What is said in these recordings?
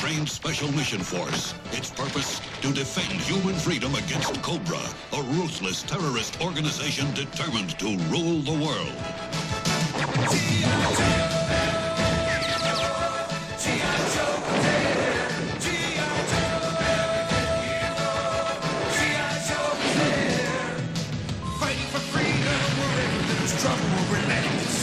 trained Special Mission Force. Its purpose, to defend human freedom against Cobra, a ruthless terrorist organization determined to rule the world. Fighting for freedom wherever there's trouble, we're relentless.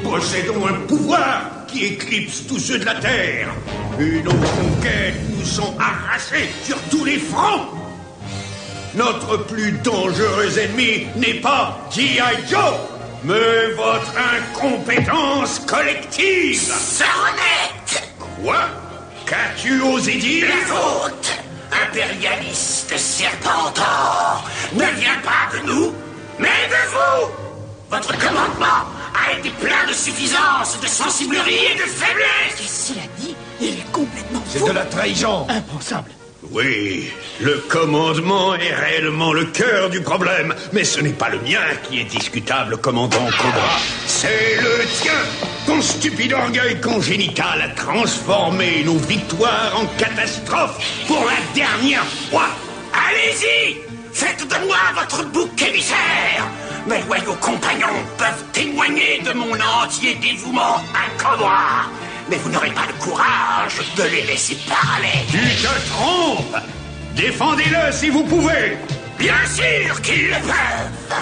Possédons un pouvoir qui éclipse tous ceux de la Terre. Et nos conquêtes nous sont arrachées sur tous les fronts. Notre plus dangereux ennemi n'est pas G.I. Joe, mais votre incompétence collective. Sornette! Quoi? Qu'as-tu osé dire? La faute, impérialiste serpentor, ne vient pas de nous, mais de vous. Votre commandement a été plein de suffisance, de sensiblerie et de faiblesse. Cela dit, il est complètement fou. C'est de la trahison. Impensable. Oui, le commandement est réellement le cœur du problème, mais ce n'est pas le mien qui est discutable, commandant Cobra. C'est le tien. Ton stupide orgueil congénital a transformé nos victoires en catastrophes pour la dernière fois. Allez-y, faites de moi votre bouc émissaire. Mes loyaux compagnons peuvent témoigner de mon entier dévouement à Cobra. Mais vous n'aurez pas le courage de les laisser parler. Tu te trompes. Défendez-le si vous pouvez. Bien sûr qu'ils le peuvent.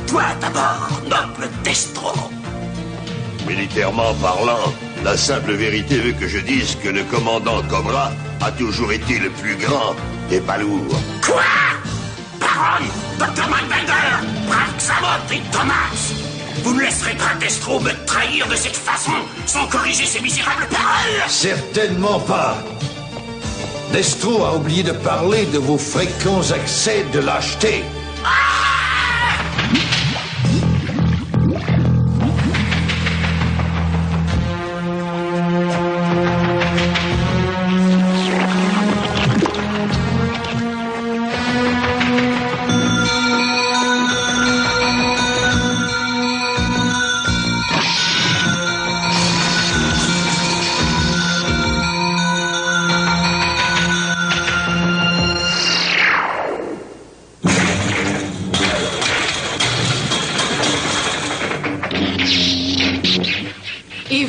Toi d'abord, noble Destro. Militairement parlant, la simple vérité veut que je dise que le commandant Cobra a toujours été le plus grand et pas lourd. Quoi? Baron, Dr. Mindbender, Brave Xamot et Thomas, vous ne laisserez pas Destro me trahir de cette façon sans corriger ses misérables paroles? Certainement pas. Destro a oublié de parler de vos fréquents accès de lâcheté.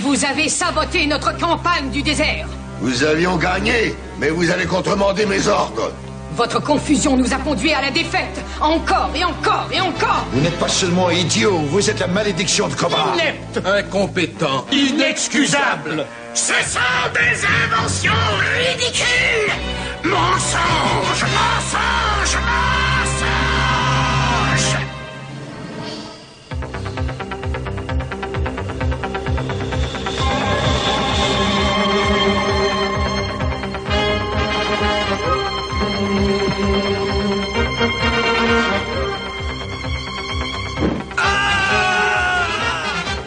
Vous avez saboté notre campagne du désert. Nous avions gagné, mais vous avez contremandé mes ordres. Votre confusion nous a conduits à la défaite. Encore et encore et encore. Vous n'êtes pas seulement idiot, vous êtes la malédiction de Cobra. Inepte, incompétent, inexcusable. Ce sont des inventions ridicules. Mon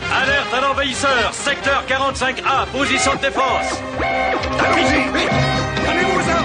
Alerte à l'envahisseur, secteur 45A, position de défense. Allons-y, vite! Calmez-vous, ça!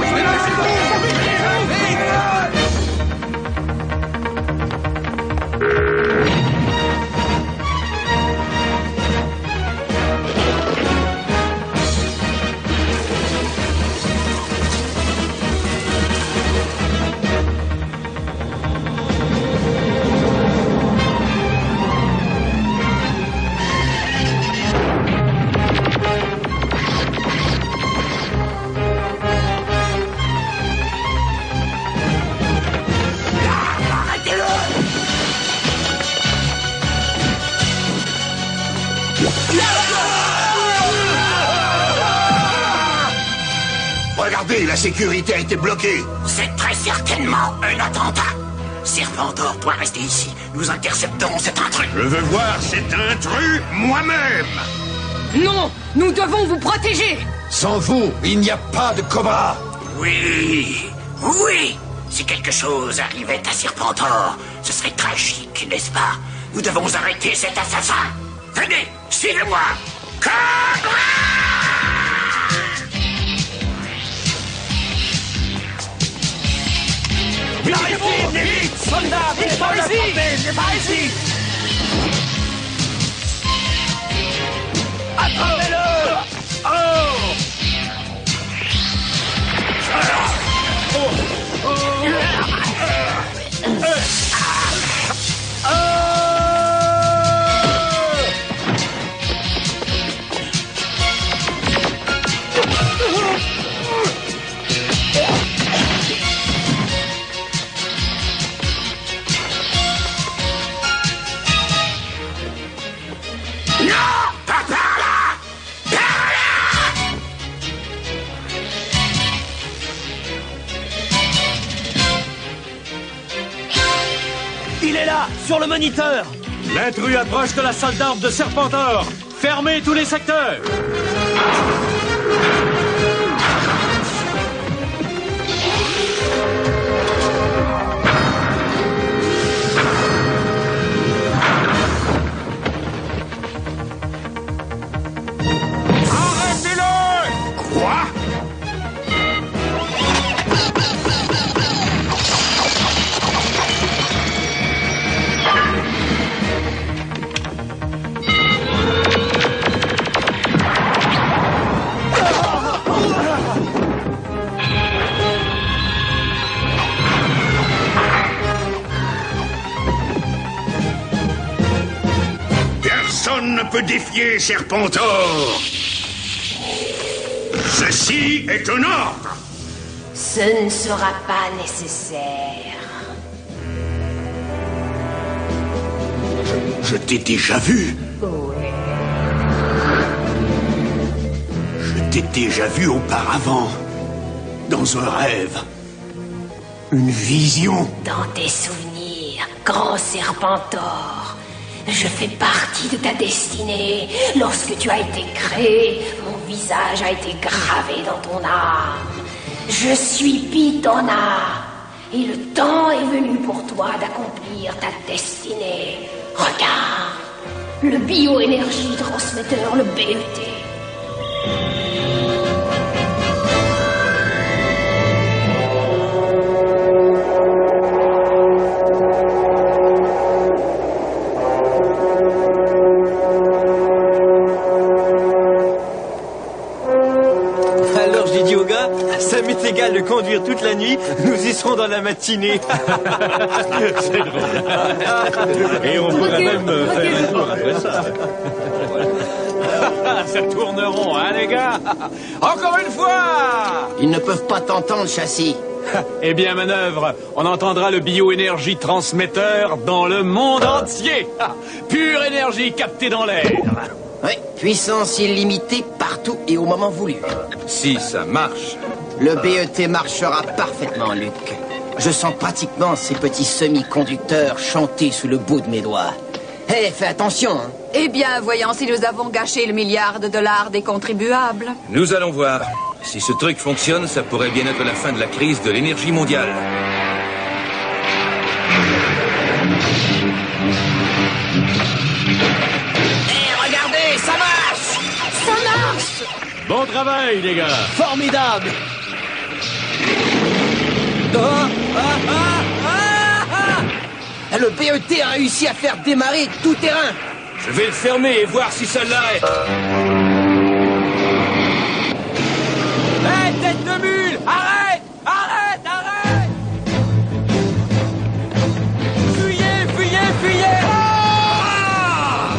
Regardez, la sécurité a été bloquée. C'est très certainement un attentat. Serpentor doit rester ici. Nous intercepterons cet intrus. Je veux voir cet intrus moi-même. Non, nous devons vous protéger. Sans vous, il n'y a pas de Cobra. Oui, oui. Si quelque chose arrivait à Serpentor, ce serait tragique, n'est-ce pas? Nous devons arrêter cet assassin. Venez, suivez-moi. Cobra! Venez vite, soldats, venez par ici. Venez par ici. Attrapez-le. Il est là, sur le moniteur. L'intrus approche de la salle d'armes de Serpentor. Fermez tous les secteurs. Arrêtez-le! Quoi? Personne ne peut défier Serpentor. Ceci est un ordre. Ce ne sera pas nécessaire. Je t'ai déjà vu. Je t'ai déjà vu auparavant. Dans un rêve. Une vision. Dans tes souvenirs, grand Serpentor, je fais partie de ta destinée. Lorsque tu as été créé, mon visage a été gravé dans ton âme. Je suis Pitona, et le temps est venu pour toi d'accomplir ta destinée. Regarde, le bioénergie transmetteur, le BET. Ça m'est égal de conduire toute la nuit, nous y serons dans la matinée. C'est drôle. Et on pourrait même faire un tour après ça. Ça tourne rond, hein, les gars? Encore une fois! Ils ne peuvent pas t'entendre, châssis. Eh bien, manœuvre, on entendra le bioénergie transmetteur dans le monde entier. Pure énergie captée dans l'air. Oui, puissance illimitée partout et au moment voulu. Si ça marche. Le BET marchera parfaitement, Luc. Je sens pratiquement ces petits semi-conducteurs chanter sous le bout de mes doigts. Hé, fais attention, hein. Eh bien, voyons si nous avons gâché le $1 milliard des contribuables. Nous allons voir. Si ce truc fonctionne, ça pourrait bien être la fin de la crise de l'énergie mondiale. Regardez, ça marche! Ça marche! Bon travail, les gars! Formidable! Le BET a réussi à faire démarrer tout terrain. Je vais le fermer et voir si ça l'arrête. Hé, tête de mule! Arrête! Arrête! Arrête! Fuyez! Fuyez! Fuyez! Ah!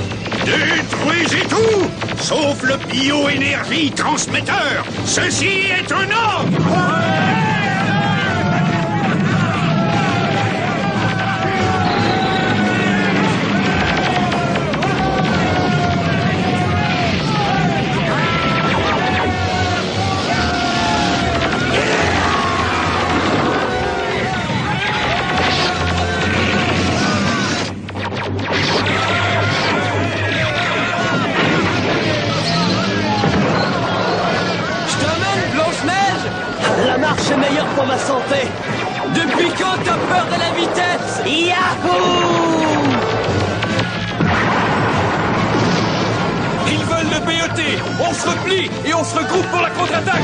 Détruisez tout, sauf le bioénergie transmetteur. Ceci est un ordre. La marche est meilleure pour ma santé. Depuis quand t'as peur de la vitesse? Yahoo! Ils veulent le BET. On se replie et on se regroupe pour la contre-attaque.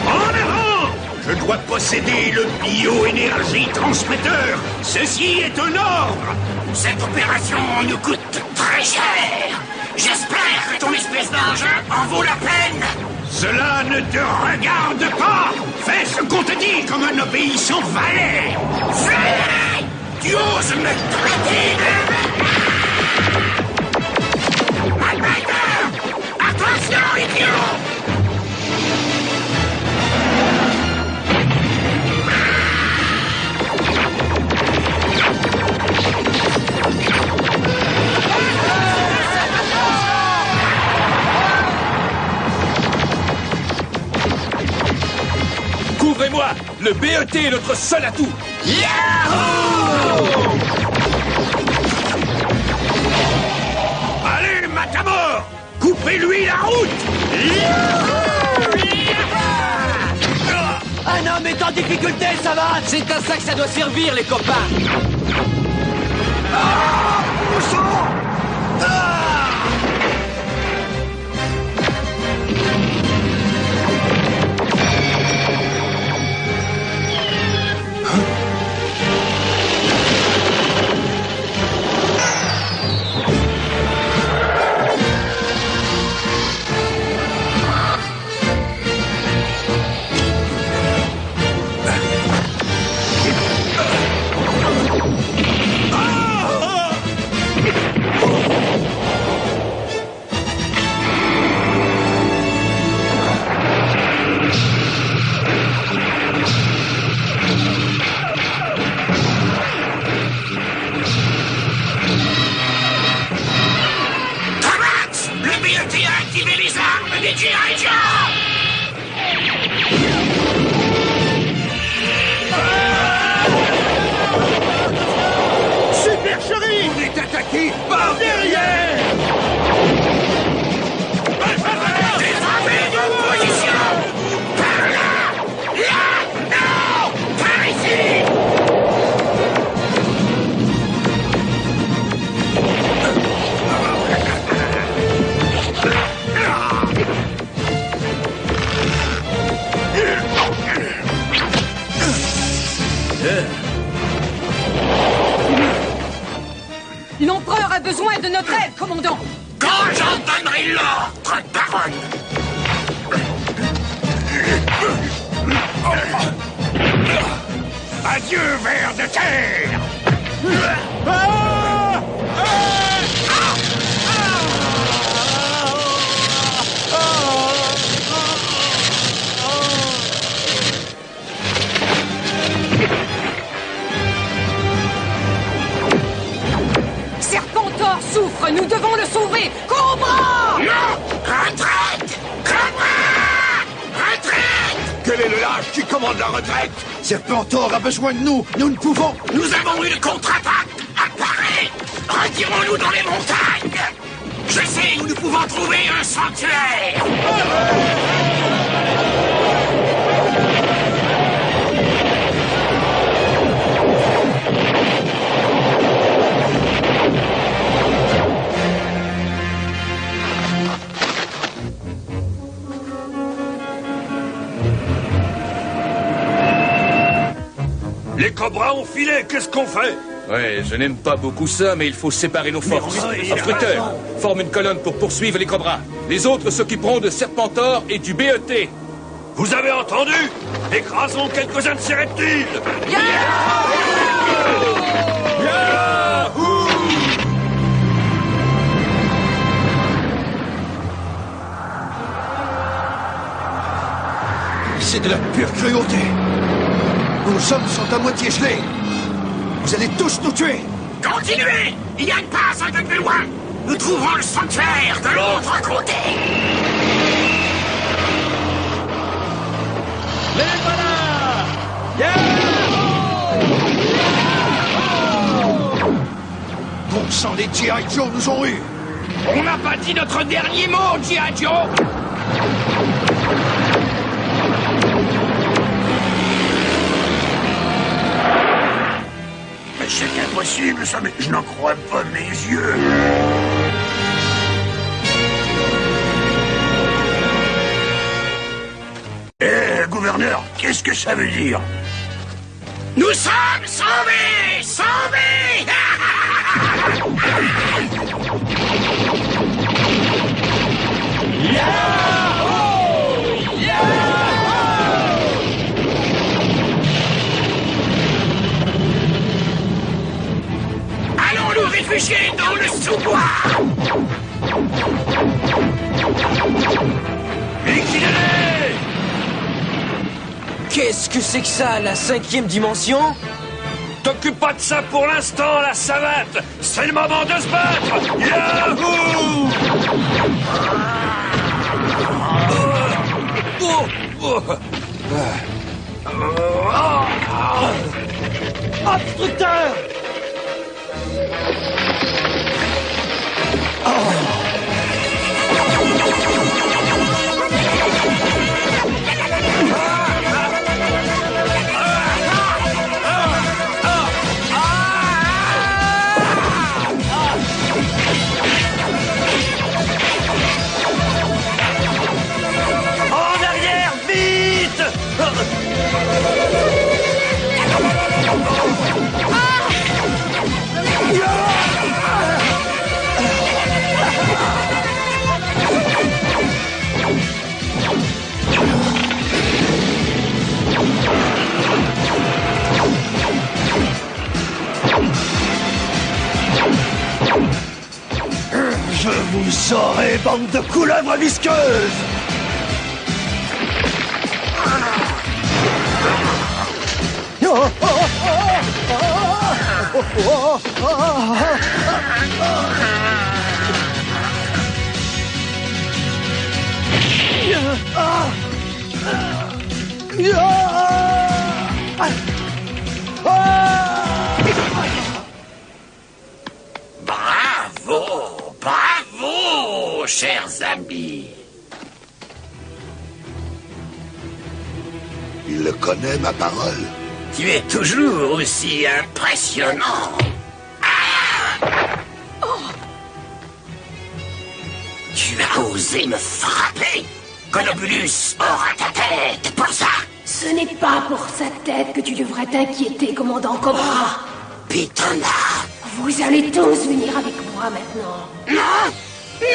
En avant! Je dois posséder le bioénergie transmetteur. Ceci est un ordre. Cette opération nous coûte très cher. J'espère que ton espèce d'engin en vaut la peine. Cela ne te regarde pas. Fais ce qu'on te dit comme un obéissant valet. Fais! Tu oses me traiter de... Malbiter! Attention, idiot! Couvrez-moi! Le BET est notre seul atout! Yahoo! Allez, Matamor! Coupez-lui la route! Un homme est en difficulté, ça va! C'est à ça que ça doit servir, les copains! Supercherie! On est attaqué par derrière! Défendez vos positions! Par là! Là! Non! Par ici! L'empereur a besoin de notre aide, commandant. Quand j'en donnerai l'ordre, baronne! Adieu, ver de terre! Serpentor souffre, nous devons le sauver. Cobra! Non! Retraite! Cobra! Retraite! Quel est le lâche qui commande la retraite? Serpentor a besoin de nous. Nous ne pouvons... Nous avons une contre-attaque! À part retirons-nous dans les montagnes. Je sais où nous pouvons trouver un sanctuaire. Les cobras ont filé, qu'est-ce qu'on fait? Ouais, je n'aime pas beaucoup ça, mais il faut séparer nos forces. Obstructeur, forme une colonne pour poursuivre les cobras. Les autres s'occuperont de Serpentor et du BET. Vous avez entendu? Écrasons quelques-uns de ces reptiles. C'est de la pure cruauté. Nos hommes sont à moitié gelés. Vous allez tous nous tuer. Continuez. Il y a une passe un peu plus loin. Nous trouverons le sanctuaire de l'autre côté. Les voilà. Bon sang, les G.I. Joe nous ont eu. On n'a pas dit notre dernier mot, G.I. Joe. Mais c'est impossible, ça, mais je n'en crois pas mes yeux. Eh, gouverneur, qu'est-ce que ça veut dire? Nous sommes sauvés! Sauvés! Allons nous réfugier dans le sous-bois! Liquidez-les! Qu'est-ce que c'est que ça, la 5e dimension? T'occupe pas de ça pour l'instant, la savate. C'est le moment de se battre. Yahoo! Obstructeur! En arrière, vite! Je vous saurai, bande de couleuvres visqueuses. Bravo! Bravo, chers amis! Il le connaît, ma parole. Tu es toujours aussi impressionnant. Tu as osé me frapper. Conobulus aura ta tête pour ça. Ce n'est pas pour sa tête que tu devrais t'inquiéter, commandant Cobra. Pitonna. Vous allez tous venir avec moi maintenant. Non! Non!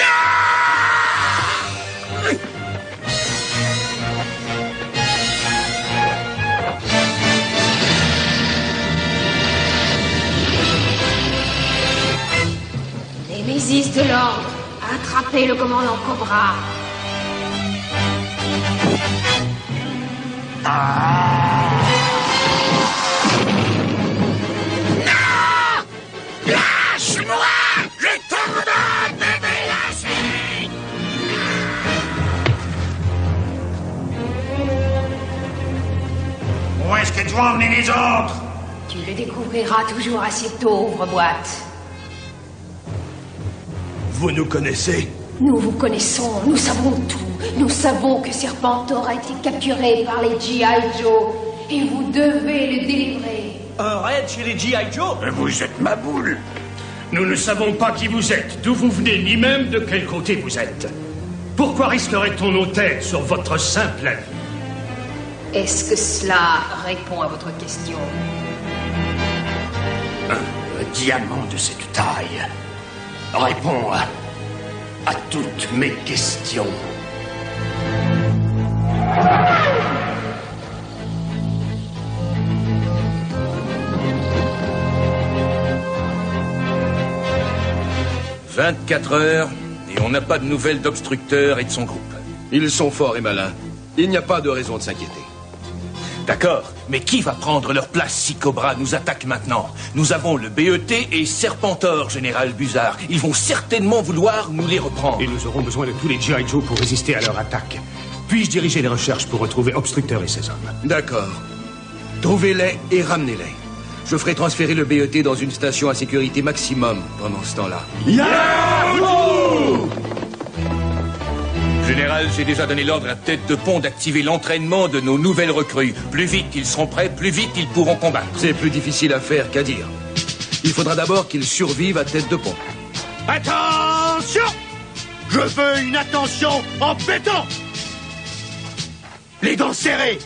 Némésis de l'ordre, attrapez le commandant Cobra. Non! Lâche-moi! Je t'ordonne de me lâcher! Où est-ce que tu vas emmener les autres? Tu le découvriras toujours assez tôt, ouvre-boîte. Vous nous connaissez? Nous vous connaissons, nous savons tout. Nous savons que Serpentor a été capturé par les G.I. Joe. Et vous devez le délivrer. Un raid chez les G.I. Joe? Vous êtes ma boule. Nous ne savons pas qui vous êtes, d'où vous venez, ni même de quel côté vous êtes. Pourquoi risquerait-on nos têtes sur votre simple avis? Est-ce que cela répond à votre question? Un diamant de cette taille répond à toutes mes questions. « 24 heures, et on n'a pas de nouvelles d'Obstructeur et de son groupe. Ils sont forts et malins. Il n'y a pas de raison de s'inquiéter. D'accord, mais qui va prendre leur place si Cobra nous attaque maintenant? Nous avons le BET et Serpentor, Général Buzard. Ils vont certainement vouloir nous les reprendre. Et nous aurons besoin de tous les G.I. Joe pour résister à leur attaque. Puis-je diriger les recherches pour retrouver Obstructeur et ses hommes? D'accord. Trouvez-les et ramenez-les. Je ferai transférer le BET dans une station à sécurité maximum pendant ce temps-là. Yahoo! Général, j'ai déjà donné l'ordre à Tête de Pont d'activer l'entraînement de nos nouvelles recrues. Plus vite ils seront prêts, plus vite ils pourront combattre. C'est plus difficile à faire qu'à dire. Il faudra d'abord qu'ils survivent à Tête de Pont. Attention! Je veux une attention en béton! Les dents serrées!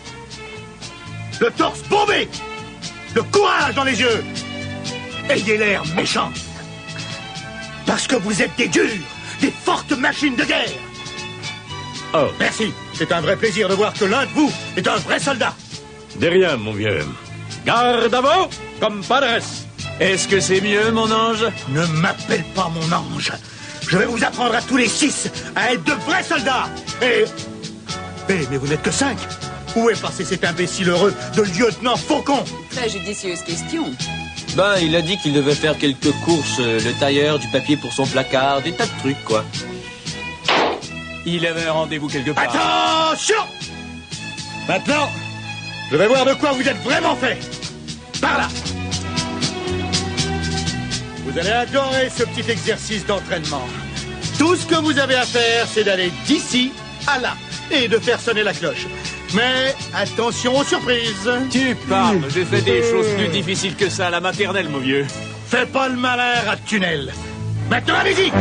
Le torse bombé! Le courage dans les yeux! Ayez l'air méchant! Parce que vous êtes des durs, des fortes machines de guerre! Oh, merci. C'est un vrai plaisir de voir que l'un de vous est un vrai soldat. De rien, mon vieux. Garde à vous, compadres. Est-ce que c'est mieux, mon ange? Ne m'appelle pas mon ange. Je vais vous apprendre à tous les 6 à être de vrais soldats. Mais vous n'êtes que 5. Où est passé cet imbécile heureux de lieutenant Faucon? Très judicieuse question. Ben, il a dit qu'il devait faire quelques courses, le tailleur, du papier pour son placard, des tas de trucs, quoi. Il avait un rendez-vous quelque part. Attention! Maintenant, je vais voir de quoi vous êtes vraiment fait. Par là. Vous allez adorer ce petit exercice d'entraînement. Tout ce que vous avez à faire, c'est d'aller d'ici à là et de faire sonner la cloche. Mais attention aux surprises. Tu parles, j'ai fait des choses plus difficiles que ça à la maternelle, mon vieux. Fais pas le malin, rat de tunnel. Maintenant, allez-y!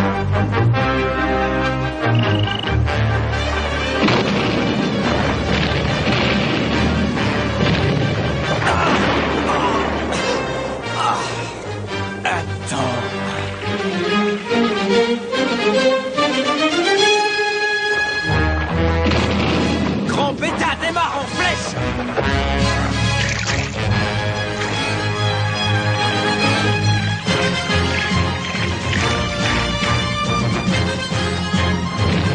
Grand Bêta démarre en flèche.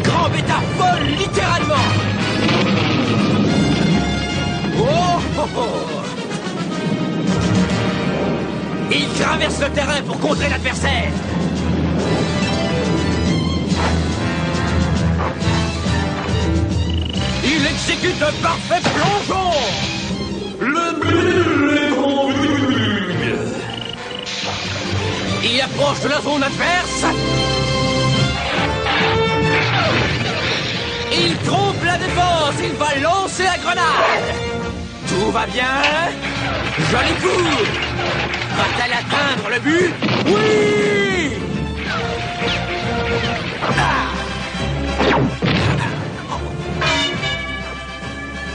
Grand Bêta vole littéralement. Oh, oh, oh. Il traverse le terrain pour contrer l'adversaire. Il exécute un parfait plongeon. Le but est convenu. Il approche de la zone adverse. Il trompe la défense. Il va lancer la grenade. Tout va bien. Joli coup. Va-t-elle atteindre le but? Oui.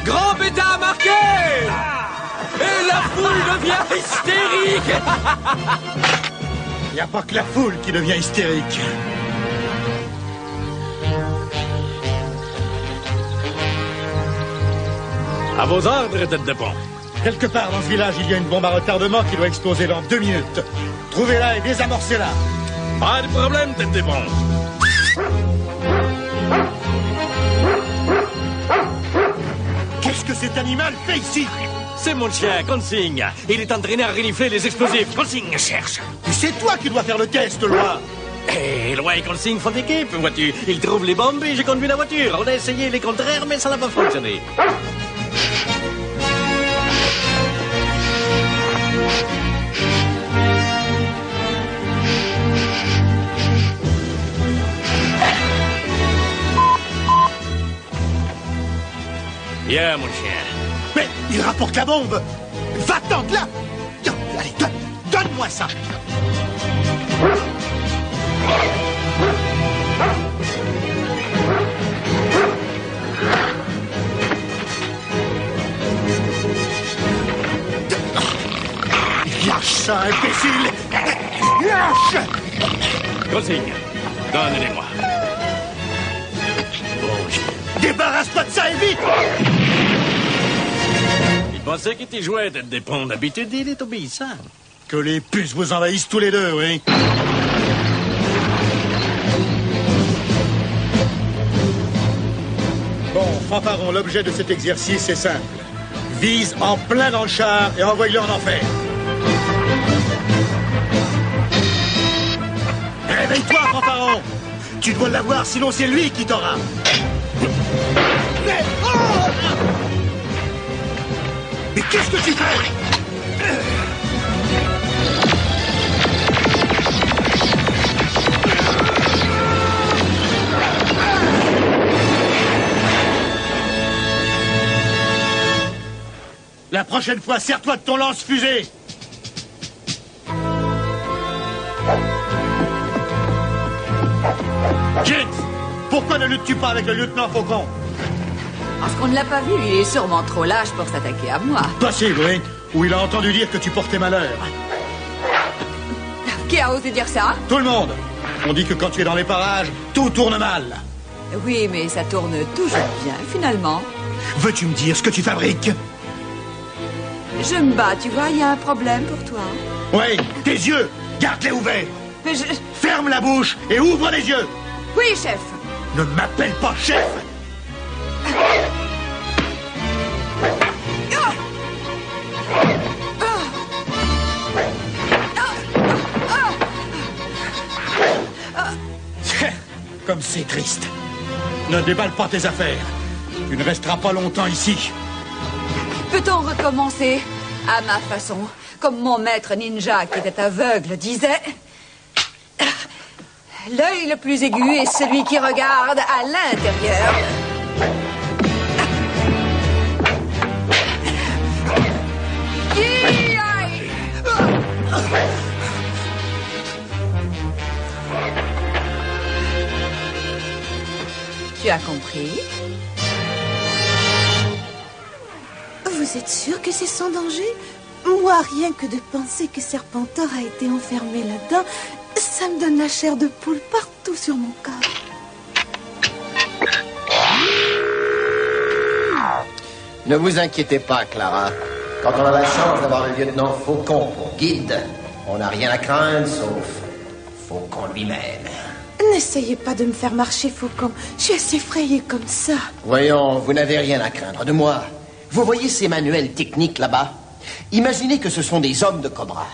Grand Bêta a marqué. Et la foule devient hystérique. Il n'y a pas que la foule qui devient hystérique. À vos ordres, Tête de Pont. Quelque part dans ce village, il y a une bombe à retardement qui doit exploser dans 2 minutes. Trouvez-la et désamorcez-la. Pas de problème, Tête de Pont. Qu'est-ce que cet animal fait ici? C'est mon chien, Consigne. Il est entraîné à renifler les explosifs. Consigne cherche. C'est toi qui dois faire le test, Loi. Et Loi et Consigne font équipe, vois-tu. Ils trouvent les bombes et j'ai conduit la voiture. On a essayé les contraires, mais ça n'a pas fonctionné. Viens, mon chien. Mais il rapporte la bombe. Va-t'en de là. Allez, donne-moi ça. Lâche ça, imbécile. Lâche. Consigne. Donne-les-moi. Débarrasse-toi de ça et vite. Il pensait qu'il était joué d'être des ponts d'habitude, il est obéissant. Que les puces vous envahissent tous les deux, oui. Bon, Fanfaron, l'objet de cet exercice est simple. Vise en plein dans le char et envoie-le en enfer. Réveille-toi, Fanfaron. Tu dois l'avoir, sinon c'est lui qui t'aura. Mais qu'est-ce que tu fais? La prochaine fois, serre-toi de ton lance-fusée. Jinx, pourquoi ne luttes-tu pas avec le lieutenant Faucon? Parce qu'on ne l'a pas vu, il est sûrement trop lâche pour s'attaquer à moi. Possible, oui. Ou il a entendu dire que tu portais malheur. Qui a osé dire ça? Tout le monde. On dit que quand tu es dans les parages, tout tourne mal. Oui, mais ça tourne toujours bien, finalement. Veux-tu me dire ce que tu fabriques? Je me bats, tu vois, il y a un problème pour toi. Oui, tes yeux, garde-les ouverts. Mais je... Ferme la bouche et ouvre les yeux. Oui, chef. Ne m'appelle pas chef. Comme c'est triste. Ne déballe pas tes affaires. Tu ne resteras pas longtemps ici. Peut-on recommencer à ma façon, comme mon maître ninja qui était aveugle disait? L'œil le plus aigu est celui qui regarde à l'intérieur. Tu as compris? Vous êtes sûr que c'est sans danger? Moi, rien que de penser que Serpentor a été enfermé là-dedans, ça me donne la chair de poule partout sur mon corps. Ne vous inquiétez pas, Clara. Quand on a la chance d'avoir le lieutenant Faucon pour guide, on n'a rien à craindre sauf Faucon lui-même. N'essayez pas de me faire marcher, Faucon. Je suis assez effrayée comme ça. Voyons, vous n'avez rien à craindre de moi. Vous voyez ces manuels techniques là-bas? Imaginez que ce sont des hommes de Cobra.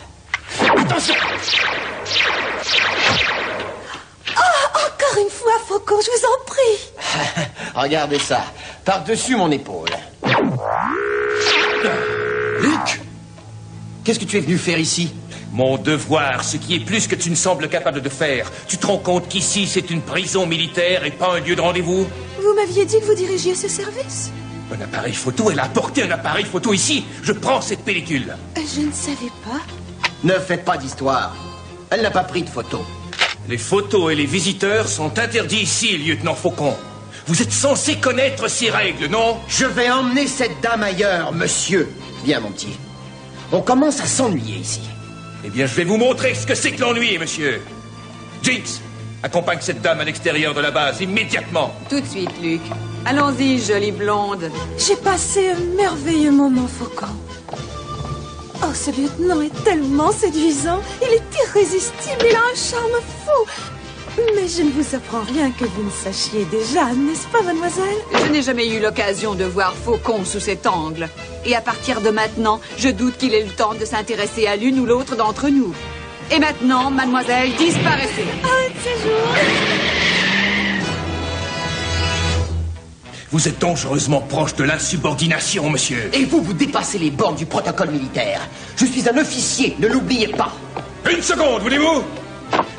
Attention! Oh, encore une fois, Faucon, je vous en prie. Regardez ça, par-dessus mon épaule. Luc! Qu'est-ce que tu es venu faire ici? Mon devoir, ce qui est plus que tu ne sembles capable de faire. Tu te rends compte qu'ici, c'est une prison militaire et pas un lieu de rendez-vous? Vous m'aviez dit que vous dirigiez ce service. Un appareil photo, elle a apporté un appareil photo ici. Je prends cette pellicule. Je ne savais pas. Ne faites pas d'histoire. Elle n'a pas pris de photos. Les photos et les visiteurs sont interdits ici, lieutenant Faucon. Vous êtes censé connaître ces règles, non? Je vais emmener cette dame ailleurs, monsieur. Viens, mon petit. On commence à s'ennuyer ici. Eh bien, je vais vous montrer ce que c'est que l'ennui, monsieur. Jinx, accompagne cette dame à l'extérieur de la base, immédiatement. Tout de suite, Luc. Allons-y, jolie blonde. J'ai passé un merveilleux moment, Faucon. Oh, ce lieutenant est tellement séduisant. Il est irrésistible, il a un charme fou. Mais je ne vous apprends rien que vous ne sachiez déjà, n'est-ce pas, mademoiselle? Je n'ai jamais eu l'occasion de voir Faucon sous cet angle. Et à partir de maintenant, je doute qu'il ait le temps de s'intéresser à l'une ou l'autre d'entre nous. Et maintenant, mademoiselle, disparaissez. Un de ces jours. Vous êtes dangereusement proche de l'insubordination, monsieur. Et vous dépassez les bornes du protocole militaire. Je suis un officier, ne l'oubliez pas. Une seconde, voulez-vous?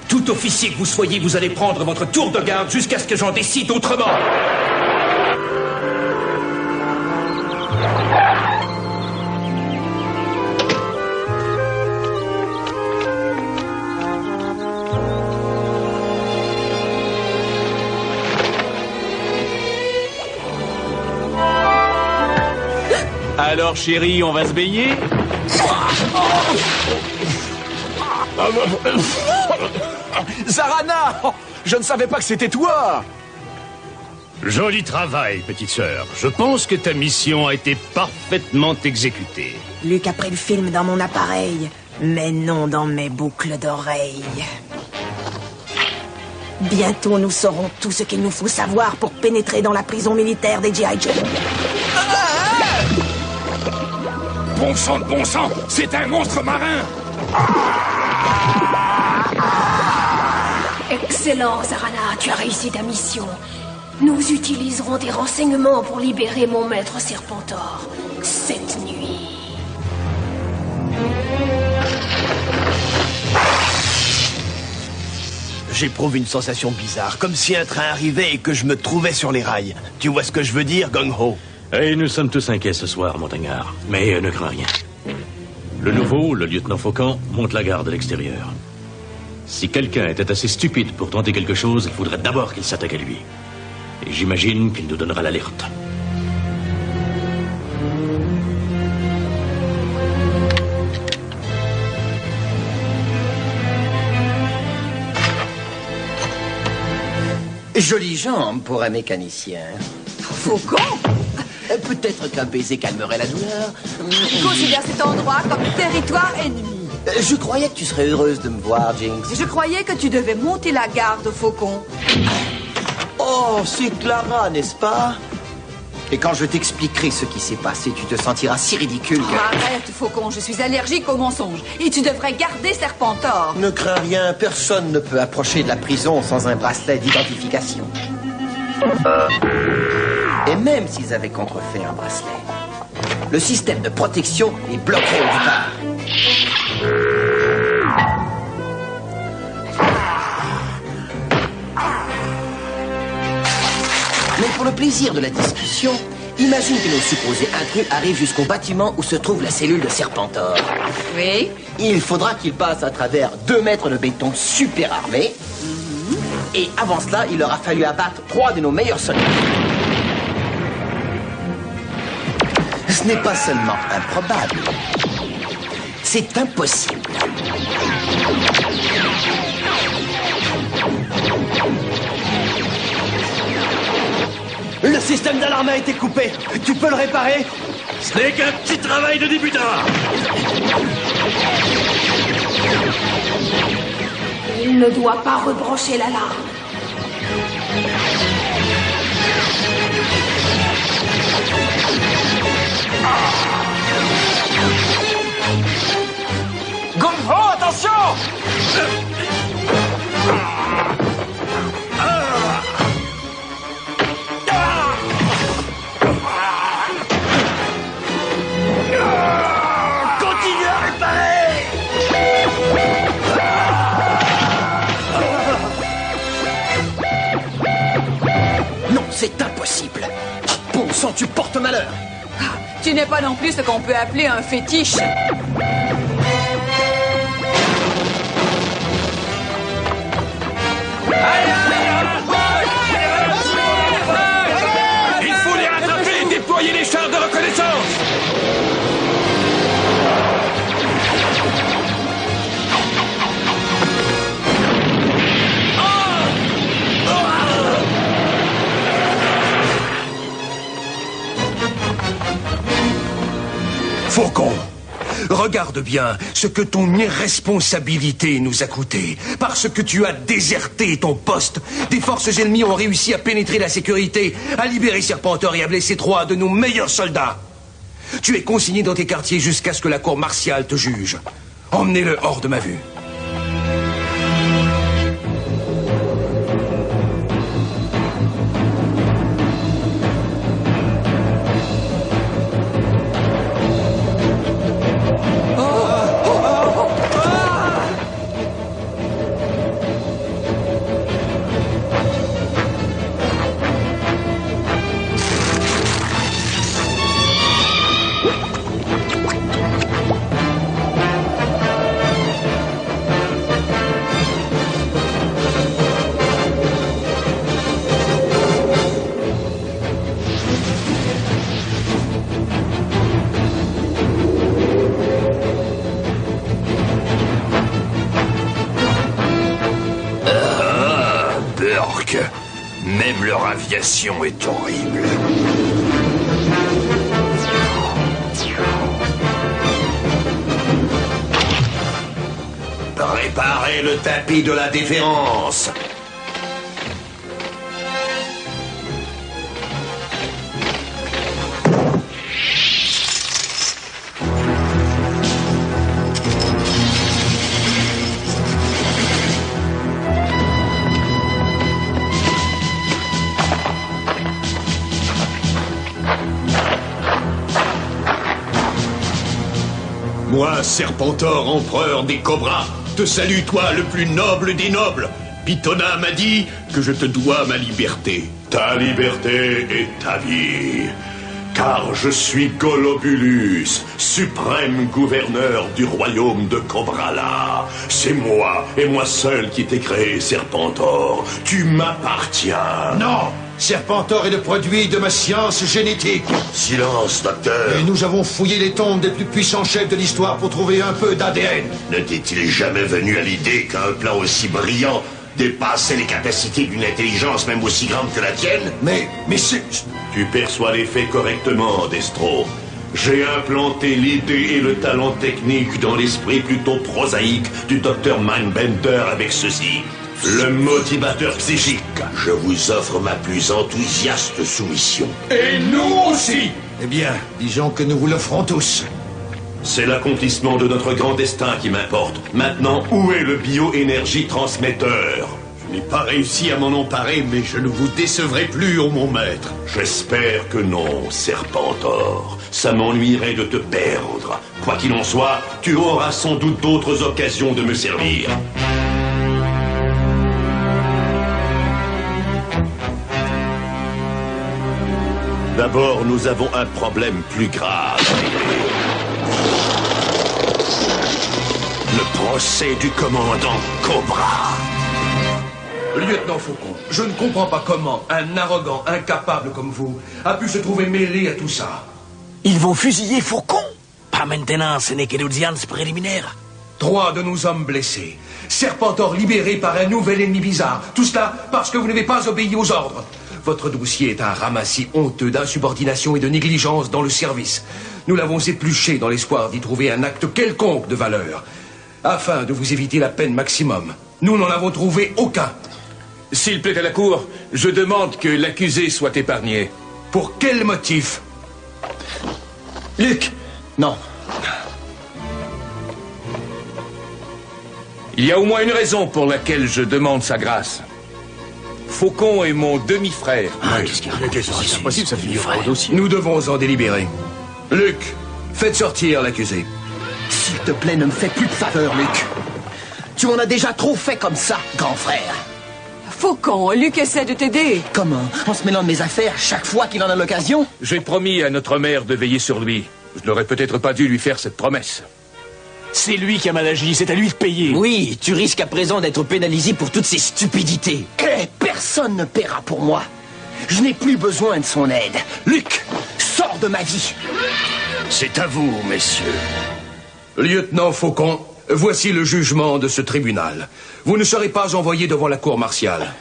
Tout officier que vous soyez, vous allez prendre votre tour de garde jusqu'à ce que j'en décide autrement. Alors, chérie, on va se baigner? Zarana! Je ne savais pas que c'était toi! Joli travail, petite sœur. Je pense que ta mission a été parfaitement exécutée. Luc a pris le film dans mon appareil, mais non dans mes boucles d'oreilles. Bientôt, nous saurons tout ce qu'il nous faut savoir pour pénétrer dans la prison militaire des G.I. Joe. Bon sang, c'est un monstre marin! Excellent, Zarana, tu as réussi ta mission. Nous utiliserons tes renseignements pour libérer mon maître Serpentor cette nuit. J'éprouve une sensation bizarre, comme si un train arrivait et que je me trouvais sur les rails. Tu vois ce que je veux dire, Gung-Ho? Et nous sommes tous inquiets ce soir, montagnard. Mais ne crains rien. Le nouveau, le lieutenant Faucon, monte la garde à l'extérieur. Si quelqu'un était assez stupide pour tenter quelque chose, il faudrait d'abord qu'il s'attaque à lui. Et j'imagine qu'il nous donnera l'alerte. Jolie jambe pour un mécanicien. Faucon? Peut-être qu'un baiser calmerait la douleur. Considère cet endroit comme territoire ennemi. Je croyais que tu serais heureuse de me voir, Jinx. Je croyais que tu devais monter la garde, Faucon. Oh, c'est Clara, n'est-ce pas? Et quand je t'expliquerai ce qui s'est passé, tu te sentiras si ridicule que... Arrête, Faucon, je suis allergique aux mensonges. Et tu devrais garder Serpentor. Ne crains rien, personne ne peut approcher de la prison sans un bracelet d'identification. Et même s'ils avaient contrefait un bracelet, le système de protection est bloqué au départ. Mais pour le plaisir de la discussion, imagine que nos supposés intrus arrivent jusqu'au bâtiment où se trouve la cellule de Serpentor. Oui. Il faudra qu'ils passent à travers 2 mètres de béton super armé. Et avant cela, il leur a fallu abattre 3 de nos meilleurs soldats. Ce n'est pas seulement improbable, c'est impossible. Le système d'alarme a été coupé. Tu peux le réparer? Ce n'est qu'un petit travail de débutant. Il ne doit pas rebrancher l'alarme. Gung-Ho, attention! Continue à réparer! Non, c'est impossible. Bon sang, tu portes malheur. Tu n'es pas non plus ce qu'on peut appeler un fétiche. Il faut les rattraper et déployer les chars de reconnaissance! Faucon, regarde bien ce que ton irresponsabilité nous a coûté. Parce que tu as déserté ton poste, des forces ennemies ont réussi à pénétrer la sécurité, à libérer Serpentor et à blesser 3 de nos meilleurs soldats. Tu es consigné dans tes quartiers jusqu'à ce que la cour martiale te juge. Emmenez-le hors de ma vue. orques. Même leur aviation est horrible. Préparez le tapis de la déférence. Moi, Serpentor, empereur des Cobras, te salue, toi, le plus noble des nobles. Pitona m'a dit que je te dois ma liberté. Ta liberté est ta vie. Car je suis Golobulus, suprême gouverneur du royaume de Cobrala. C'est moi, et moi seul qui t'ai créé, Serpentor. Tu m'appartiens. Non! Serpentor est le produit de ma science génétique. Silence, docteur. Et nous avons fouillé les tombes des plus puissants chefs de l'histoire pour trouver un peu d'ADN. Ne t'est-il jamais venu à l'idée qu'un plan aussi brillant dépassait les capacités d'une intelligence même aussi grande que la tienne? Mais c'est... Tu perçois les faits correctement, Destro. J'ai implanté l'idée et le talent technique dans l'esprit plutôt prosaïque du docteur Mindbender avec ceci. Le motivateur psychique. Je vous offre ma plus enthousiaste soumission. Et nous aussi! Eh bien, disons que nous vous l'offrons tous. C'est l'accomplissement de notre grand destin qui m'importe. Maintenant, où est le bioénergie transmetteur? Je n'ai pas réussi à m'en emparer, mais je ne vous décevrai plus, ô mon maître. J'espère que non, Serpentor. Ça m'ennuierait de te perdre. Quoi qu'il en soit, tu auras sans doute d'autres occasions de me servir. D'abord, nous avons un problème plus grave. Le procès du commandant Cobra. Lieutenant Faucon, je ne comprends pas comment un arrogant incapable comme vous a pu se trouver mêlé à tout ça. Ils vont fusiller Faucon? Pas maintenant, ce n'est que l'audience préliminaire. 3 de nos hommes blessés. Serpentor libéré par un nouvel ennemi bizarre. Tout cela parce que vous n'avez pas obéi aux ordres. Votre dossier est un ramassis honteux d'insubordination et de négligence dans le service. Nous l'avons épluché dans l'espoir d'y trouver un acte quelconque de valeur, afin de vous éviter la peine maximum. Nous n'en avons trouvé aucun. S'il plaît à la cour, je demande que l'accusé soit épargné. Pour quel motif? Luc, non. Il y a au moins une raison pour laquelle je demande sa grâce. Faucon est mon demi-frère. Qu'est-ce qu'il y a? C'est impossible, ça finira au dossier. Nous devons en délibérer. Luc, faites sortir l'accusé. S'il te plaît, ne me fais plus de faveur, Luc. Tu en as déjà trop fait comme ça, grand frère. Faucon, Luc essaie de t'aider. Comment? En se mêlant de mes affaires chaque fois qu'il en a l'occasion? J'ai promis à notre mère de veiller sur lui. Je n'aurais peut-être pas dû lui faire cette promesse. C'est lui qui a mal agi, c'est à lui de payer. Oui, tu risques à présent d'être pénalisé pour toutes ces stupidités. Et personne ne paiera pour moi. Je n'ai plus besoin de son aide. Luc, sors de ma vie. C'est à vous, messieurs. Lieutenant Faucon, voici le jugement de ce tribunal. Vous ne serez pas envoyé devant la cour martiale.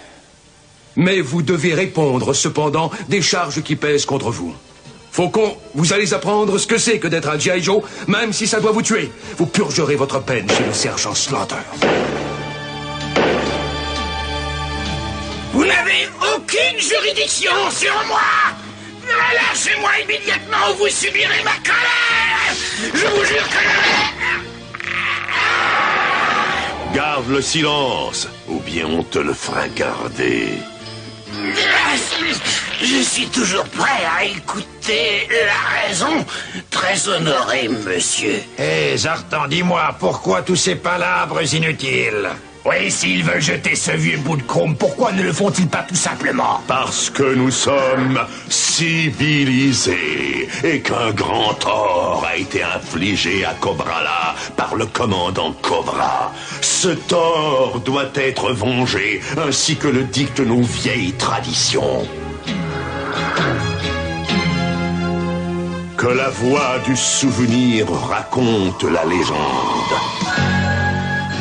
Mais vous devez répondre, cependant, des charges qui pèsent contre vous. Faucon, vous allez apprendre ce que c'est que d'être un G.I. Joe, même si ça doit vous tuer. Vous purgerez votre peine chez le sergent Slaughter. Vous n'avez aucune juridiction sur moi! Lâchez-moi immédiatement ou vous subirez ma colère! Je vous jure que Garde le silence, ou bien on te le fera garder. je suis toujours prêt à écouter la raison. Très honoré, monsieur. Hé, Zartan, dis-moi, pourquoi tous ces palabres inutiles? Oui, s'ils veulent jeter ce vieux bout de chrome, pourquoi ne le font-ils pas tout simplement? Parce que nous sommes civilisés et qu'un grand tort a été infligé à Cobrala par le commandant Cobra. Ce tort doit être vengé, ainsi que le dictent nos vieilles traditions. Que la voix du souvenir raconte la légende.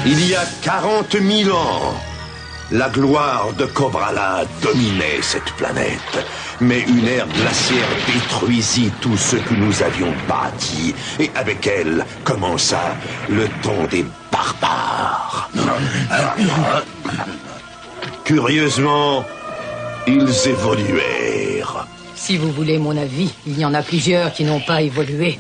Il y a 40 000 ans, La gloire de Cobrala dominait cette planète. Mais une ère glaciaire détruisit tout ce que nous avions bâti. Et avec elle commença le temps des barbares. Curieusement, ils évoluèrent. Si vous voulez mon avis, il y en a plusieurs qui n'ont pas évolué.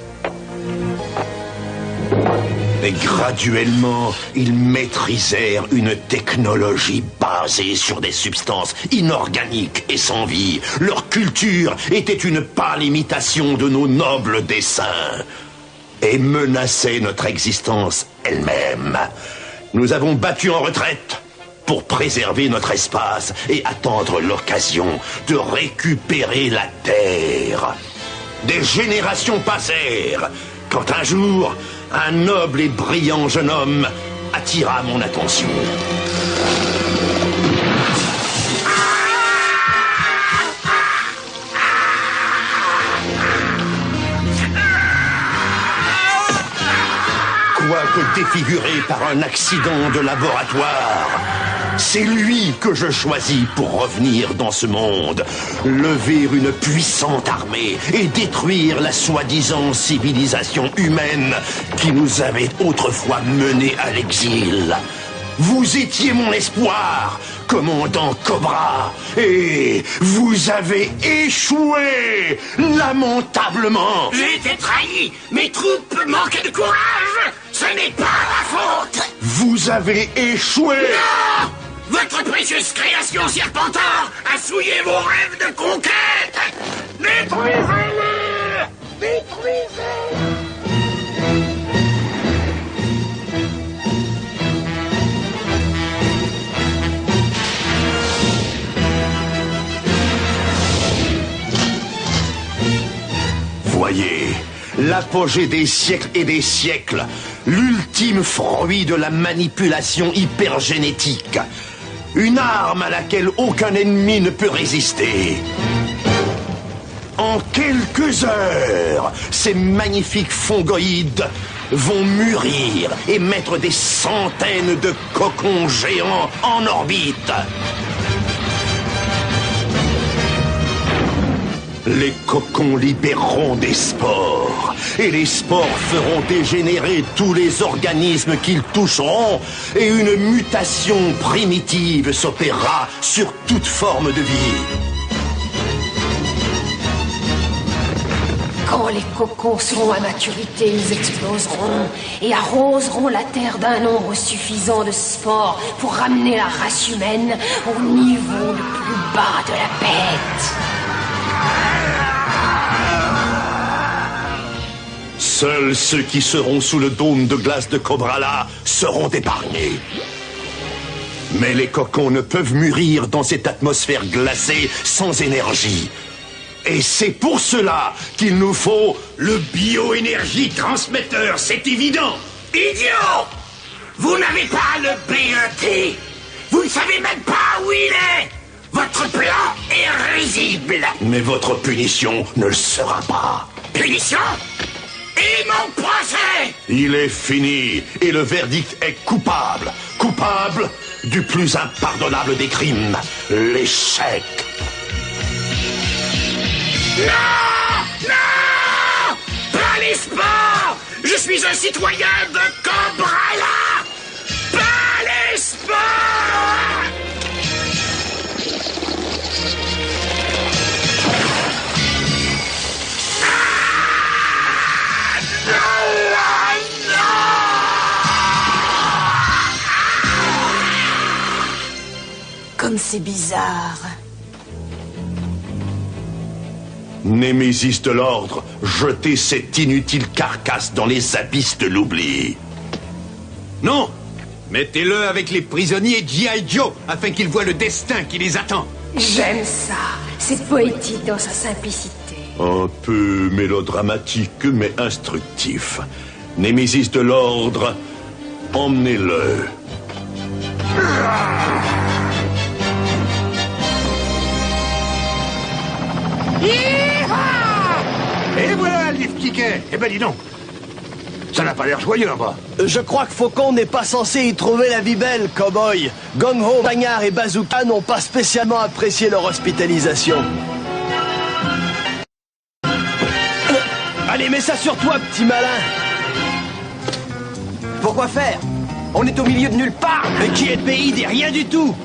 Mais graduellement, ils maîtrisèrent une technologie basée sur des substances inorganiques et sans vie. Leur culture était une pâle imitation de nos nobles desseins et menaçait notre existence elle-même. Nous avons battu en retraite pour préserver notre espace et attendre l'occasion de récupérer la Terre. Des générations passèrent quand un jour, un noble et brillant jeune homme attira mon attention. Quoique défiguré par un accident de laboratoire, c'est lui que je choisis pour revenir dans ce monde, lever une puissante armée et détruire la soi-disant civilisation humaine qui nous avait autrefois menés à l'exil. Vous étiez mon espoir, commandant Cobra, et vous avez échoué lamentablement. J'ai été trahi. Mes troupes manquaient de courage. Ce n'est pas ma faute. Vous avez échoué. Non! Votre précieuse création Serpentor a souillé vos rêves de conquête. Détruisez-le! Détruisez-le! Voyez, l'apogée des siècles et des siècles, l'ultime fruit de la manipulation hypergénétique. Une arme à laquelle aucun ennemi ne peut résister. En quelques heures, ces magnifiques fongoïdes vont mûrir et mettre des centaines de cocons géants en orbite. Les cocons libéreront des spores, et les spores feront dégénérer tous les organismes qu'ils toucheront, et une mutation primitive s'opérera sur toute forme de vie. Quand les cocons seront à maturité, ils exploseront et arroseront la Terre d'un nombre suffisant de spores pour ramener la race humaine au niveau le plus bas de la bête. Seuls ceux qui seront sous le dôme de glace de Cobrala seront épargnés. Mais les cocons ne peuvent mûrir dans cette atmosphère glacée sans énergie. Et c'est pour cela qu'il nous faut le bioénergie transmetteur, c'est évident. Idiot! Vous n'avez pas le BET. Vous ne savez même pas où il est. Votre plan est risible. Mais votre punition ne le sera pas. Punition? Et mon procès? Il est fini et le verdict est coupable. Coupable du plus impardonnable des crimes, l'échec. Non! Non! Pas les sports! Je suis un citoyen de Cobrala! Pas les sports! Comme c'est bizarre. Némésis de l'ordre, jetez cette inutile carcasse dans les abysses de l'oubli. Non! Mettez-le avec les prisonniers G.I. Joe, afin qu'ils voient le destin qui les attend. J'aime ça. C'est poétique dans sa simplicité. Un peu mélodramatique, mais instructif. Némésis de l'ordre, emmenez-le. Et voilà, Lift Kicker. Eh ben dis donc. Ça n'a pas l'air joyeux là-bas. Je crois que Faucon n'est pas censé y trouver la vie belle, cowboy. Gung-Ho, Montagnard et Bazooka n'ont pas spécialement apprécié leur hospitalisation. Allez, mets ça sur toi, petit malin. Pourquoi faire? On est au milieu de nulle part. Mais qui est le pays des rien du tout?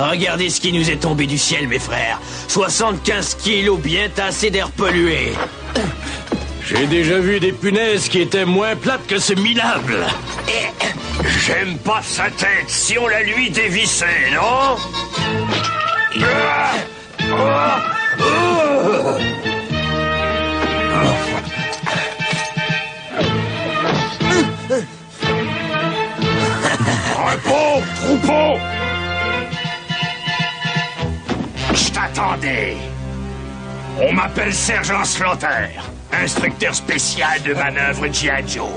Regardez ce qui nous est tombé du ciel, mes frères. 75 kilos bien tassés d'air pollué. J'ai déjà vu des punaises qui étaient moins plates que ce minable. J'aime pas sa tête si on la lui dévissait, non? Repos, troupeau! Je t'attendais. On m'appelle Sergent Slaughter, instructeur spécial de manœuvre G.I. Joe.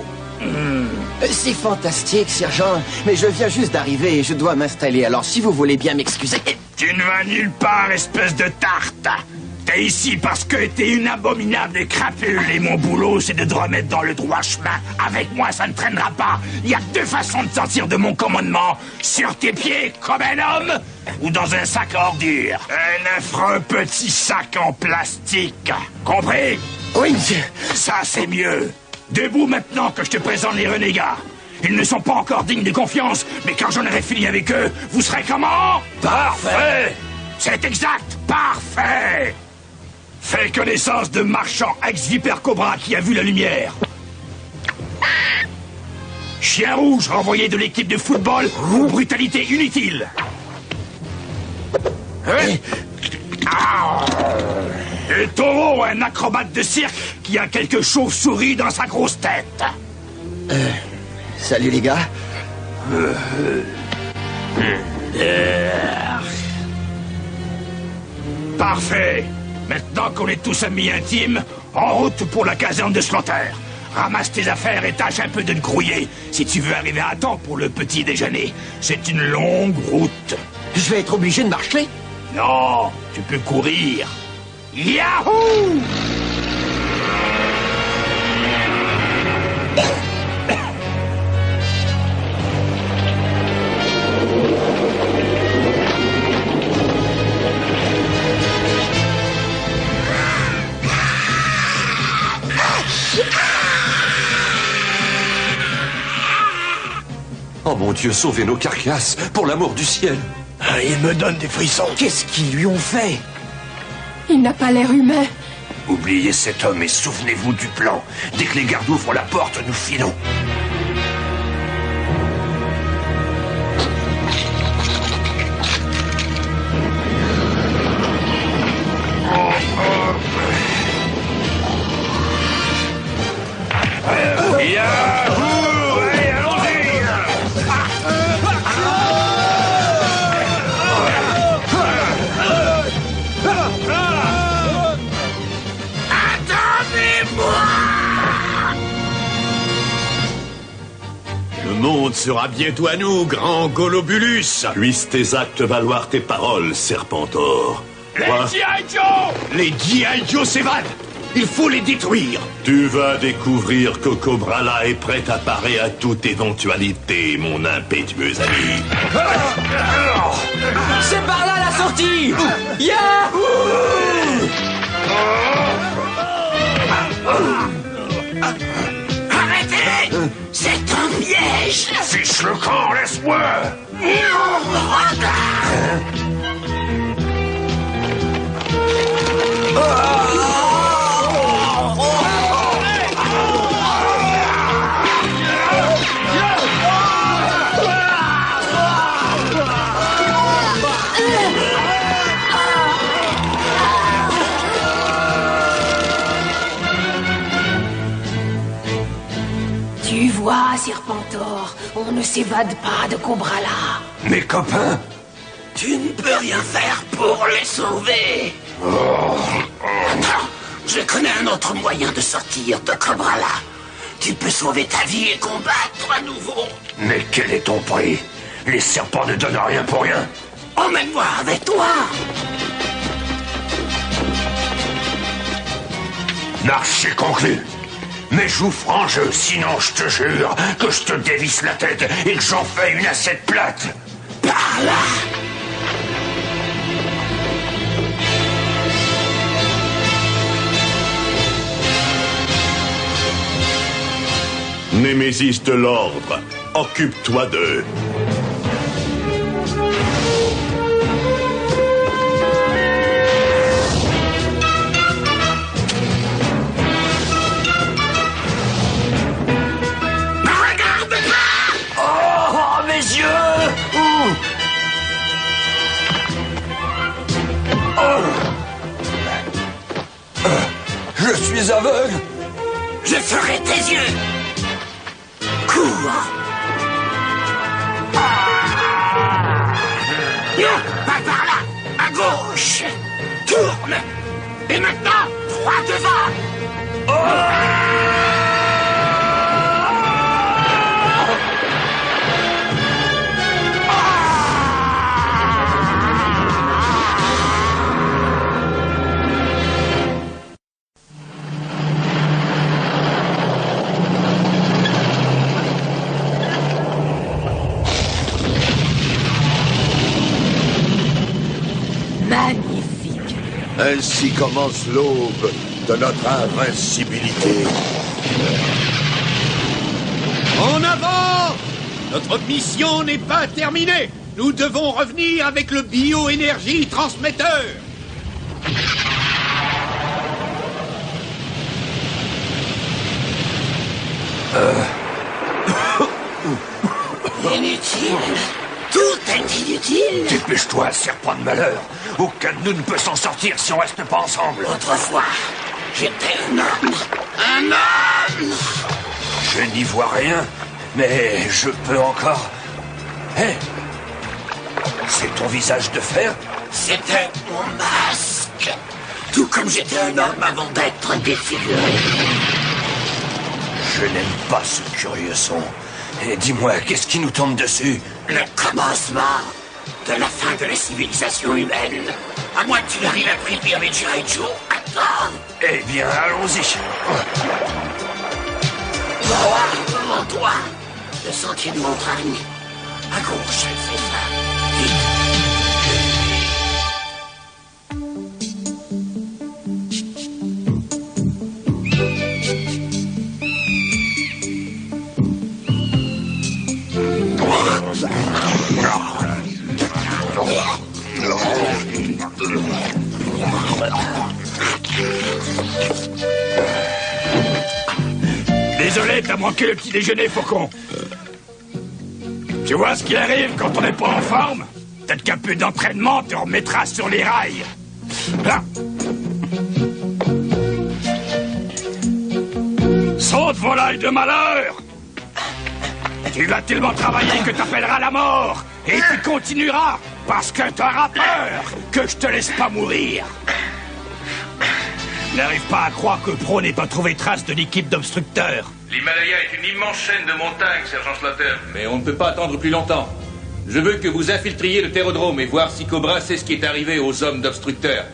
C'est fantastique, sergent, mais je viens juste d'arriver et je dois m'installer, alors si vous voulez bien m'excuser... Tu ne vas nulle part, espèce de tarte. T'es ici parce que t'es une abominable crapule et mon boulot, c'est de te remettre dans le droit chemin. Avec moi, ça ne traînera pas. Il y a deux façons de sortir de mon commandement. Sur tes pieds, comme un homme, ou dans un sac à ordures. Un affreux petit sac en plastique. Compris? Oui, monsieur. Ça, c'est mieux. Debout maintenant que je te présente les renégats. Ils ne sont pas encore dignes de confiance, mais quand j'en aurai fini avec eux, vous serez comment? Parfait! C'est exact! Parfait! Fais connaissance de marchand ex-Viper Cobra qui a vu la lumière. Chien rouge renvoyé de l'équipe de football pour brutalité inutile. Hein? Et Taureau, un acrobate de cirque qui a quelques chauves-souris dans sa grosse tête. Salut les gars. Parfait. Maintenant qu'on est tous amis intimes, en route pour la caserne de Slaughter. Ramasse tes affaires et tâche un peu de te grouiller si tu veux arriver à temps pour le petit déjeuner. C'est une longue route. Je vais être obligé de marcher? Non, tu peux courir. Yahoo! Oh mon Dieu, sauvez nos carcasses, pour l'amour du ciel. Il me donne des frissons. Qu'est-ce qu'ils lui ont fait? Il n'a pas l'air humain. Oubliez cet homme et souvenez-vous du plan. Dès que les gardes ouvrent la porte, nous filons. Le monde sera bientôt à nous, grand Golobulus. Puissent tes actes valoir tes paroles, Serpentor. Les G.I. Joe! Les G.I. Joe s'évadent. Il faut les détruire. Tu vas découvrir que Cobra-La est prêt à parer à toute éventualité, mon impétueux ami. C'est par là la sortie! Yahoo! Arrêtez! C'est un piège! Fiche le camp, laisse-moi! Non, regarde! Serpentor, on ne s'évade pas de Cobra là. Mes copains. Tu ne peux rien faire pour les sauver. Attends, je connais un autre moyen de sortir de Cobra là. Tu peux sauver ta vie et combattre à nouveau. Mais quel est ton prix? Les serpents ne donnent rien pour rien. Emmène-moi avec toi. Marché conclu. Mais joue franc jeu, sinon je te jure que je te dévisse la tête et que j'en fais une assiette plate. Par là. Némésis de l'ordre, occupe-toi d'eux. Je suis aveugle. Je ferai tes yeux. Cours. Non, pas par là. À gauche. Tourne. Et maintenant, droit devant. Magnifique. Ainsi commence l'aube de notre invincibilité. En avant! Notre mission n'est pas terminée. Nous devons revenir avec le bioénergie transmetteur. Inutile. Tout est inutile. Dépêche-toi, serpent de malheur. Aucun de nous ne peut s'en sortir si on reste pas ensemble. Autrefois, j'étais un homme. Un homme. Je n'y vois rien, mais je peux encore... Hé! C'est ton visage de fer? C'était mon masque. Tout comme j'étais un homme avant d'être défiguré. Je n'aime pas ce curieux son. Et dis-moi, qu'est-ce qui nous tombe dessus? Le commencement de la fin de la civilisation humaine. À moins que tu n'arrives à prévenir les G.I. Joe. Attends. Eh bien, allons-y. Droit devant toi. Le sentier de montagne. À gauche, c'est ça. Vite. Désolé, t'as manqué le petit déjeuner, Faucon. Tu vois ce qui arrive quand on n'est pas en forme? Peut-être qu'un peu d'entraînement te remettra sur les rails. Là. Saute, volaille de malheur! Tu vas tellement travailler que t'appelleras la mort. Et tu continueras, parce que t'auras peur que je te laisse pas mourir. N'arrive pas à croire que Pro n'ait pas trouvé trace de l'équipe d'obstructeurs. L'Himalaya est une immense chaîne de montagnes, sergent Slaughter. Mais on ne peut pas attendre plus longtemps. Je veux que vous infiltriez le terrodrome et voir si Cobra sait ce qui est arrivé aux hommes d'obstructeurs.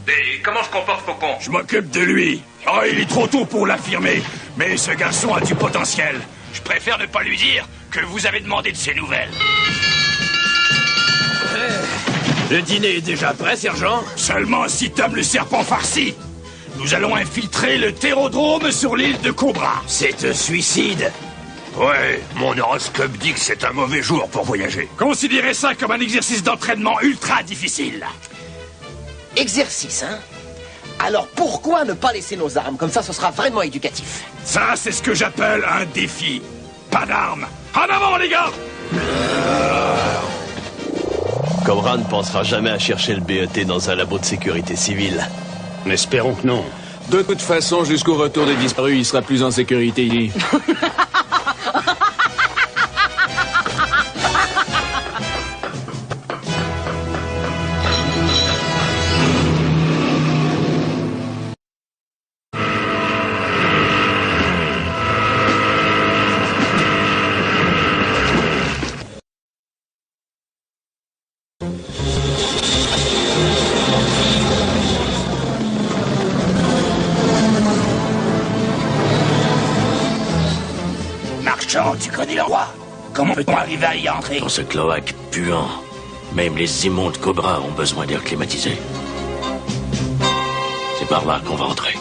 Et comment se comporte Faucon? Je m'occupe de lui. Oh, il est trop tôt pour l'affirmer. Mais ce garçon a du potentiel. Je préfère ne pas lui dire que vous avez demandé de ses nouvelles. Le dîner est déjà prêt, sergent? Seulement si t'aimes le serpent farci. Nous allons infiltrer le terrodrome sur l'île de Cobra. C'est un suicide. Ouais, mon horoscope dit que c'est un mauvais jour pour voyager. Considérez ça comme un exercice d'entraînement ultra difficile. Exercice, hein? Alors pourquoi ne pas laisser nos armes? Comme ça, ce sera vraiment éducatif. Ça, c'est ce que j'appelle un défi. Pas d'armes. En avant, les gars! Cobra ne pensera jamais à chercher le BET dans un labo de sécurité civile. Espérons que non. De toute façon, jusqu'au retour des disparus, il sera plus en sécurité ici. Comment peut-on arriver à y entrer? Dans ce cloaque puant, même les immondes cobras ont besoin d'air climatisé. C'est par là qu'on va entrer.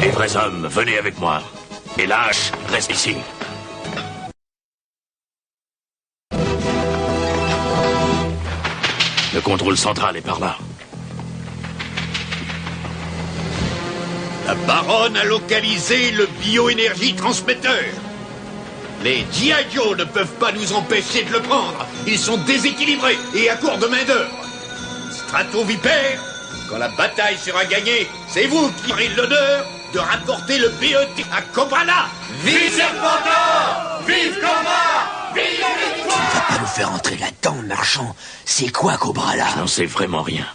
Les vrais hommes, venez avec moi. Les lâches, restent ici. Le contrôle central est par là. La baronne a localisé le bioénergie transmetteur. Les G.I. Joe ne peuvent pas nous empêcher de le prendre. Ils sont déséquilibrés et à court de main-d'œuvre. Stratovipère, quand la bataille sera gagnée, c'est vous qui aurez l'honneur de rapporter le BET à Cobra-La. Vive Serpentor! Vive Cobra! Vive la victoire! Pas nous faire entrer là-dedans, marchand. C'est quoi, Cobra-La? Je n'en sais vraiment rien.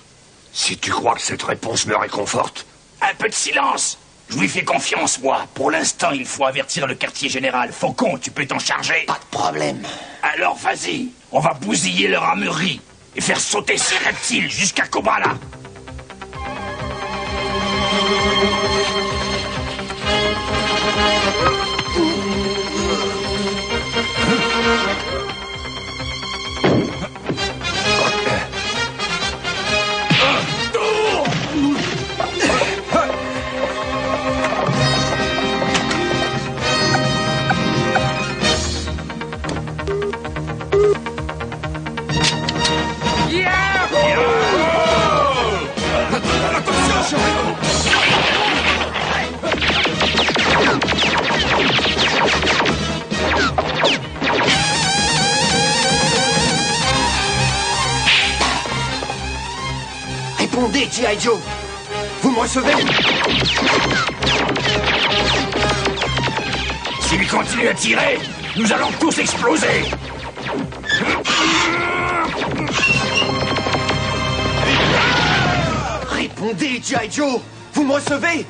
Si tu crois que cette réponse me réconforte, un peu de silence. Je lui fais confiance, moi. Pour l'instant, il faut avertir le quartier général. Faucon, tu peux t'en charger? Pas de problème. Alors vas-y, on va bousiller leur armurerie et faire sauter ces reptiles jusqu'à Cobra-La. Répondez, G.I. Joe. Vous me recevez? S'il continue à tirer, nous allons tous exploser. Répondez, G.I. Joe. Vous me recevez?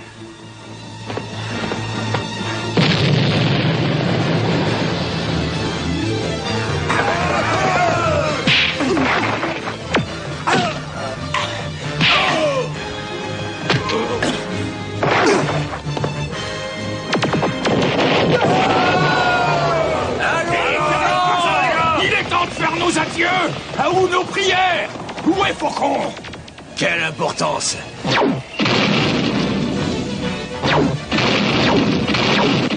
Adieu! À où nos prières? Où est Faucon? Quelle importance!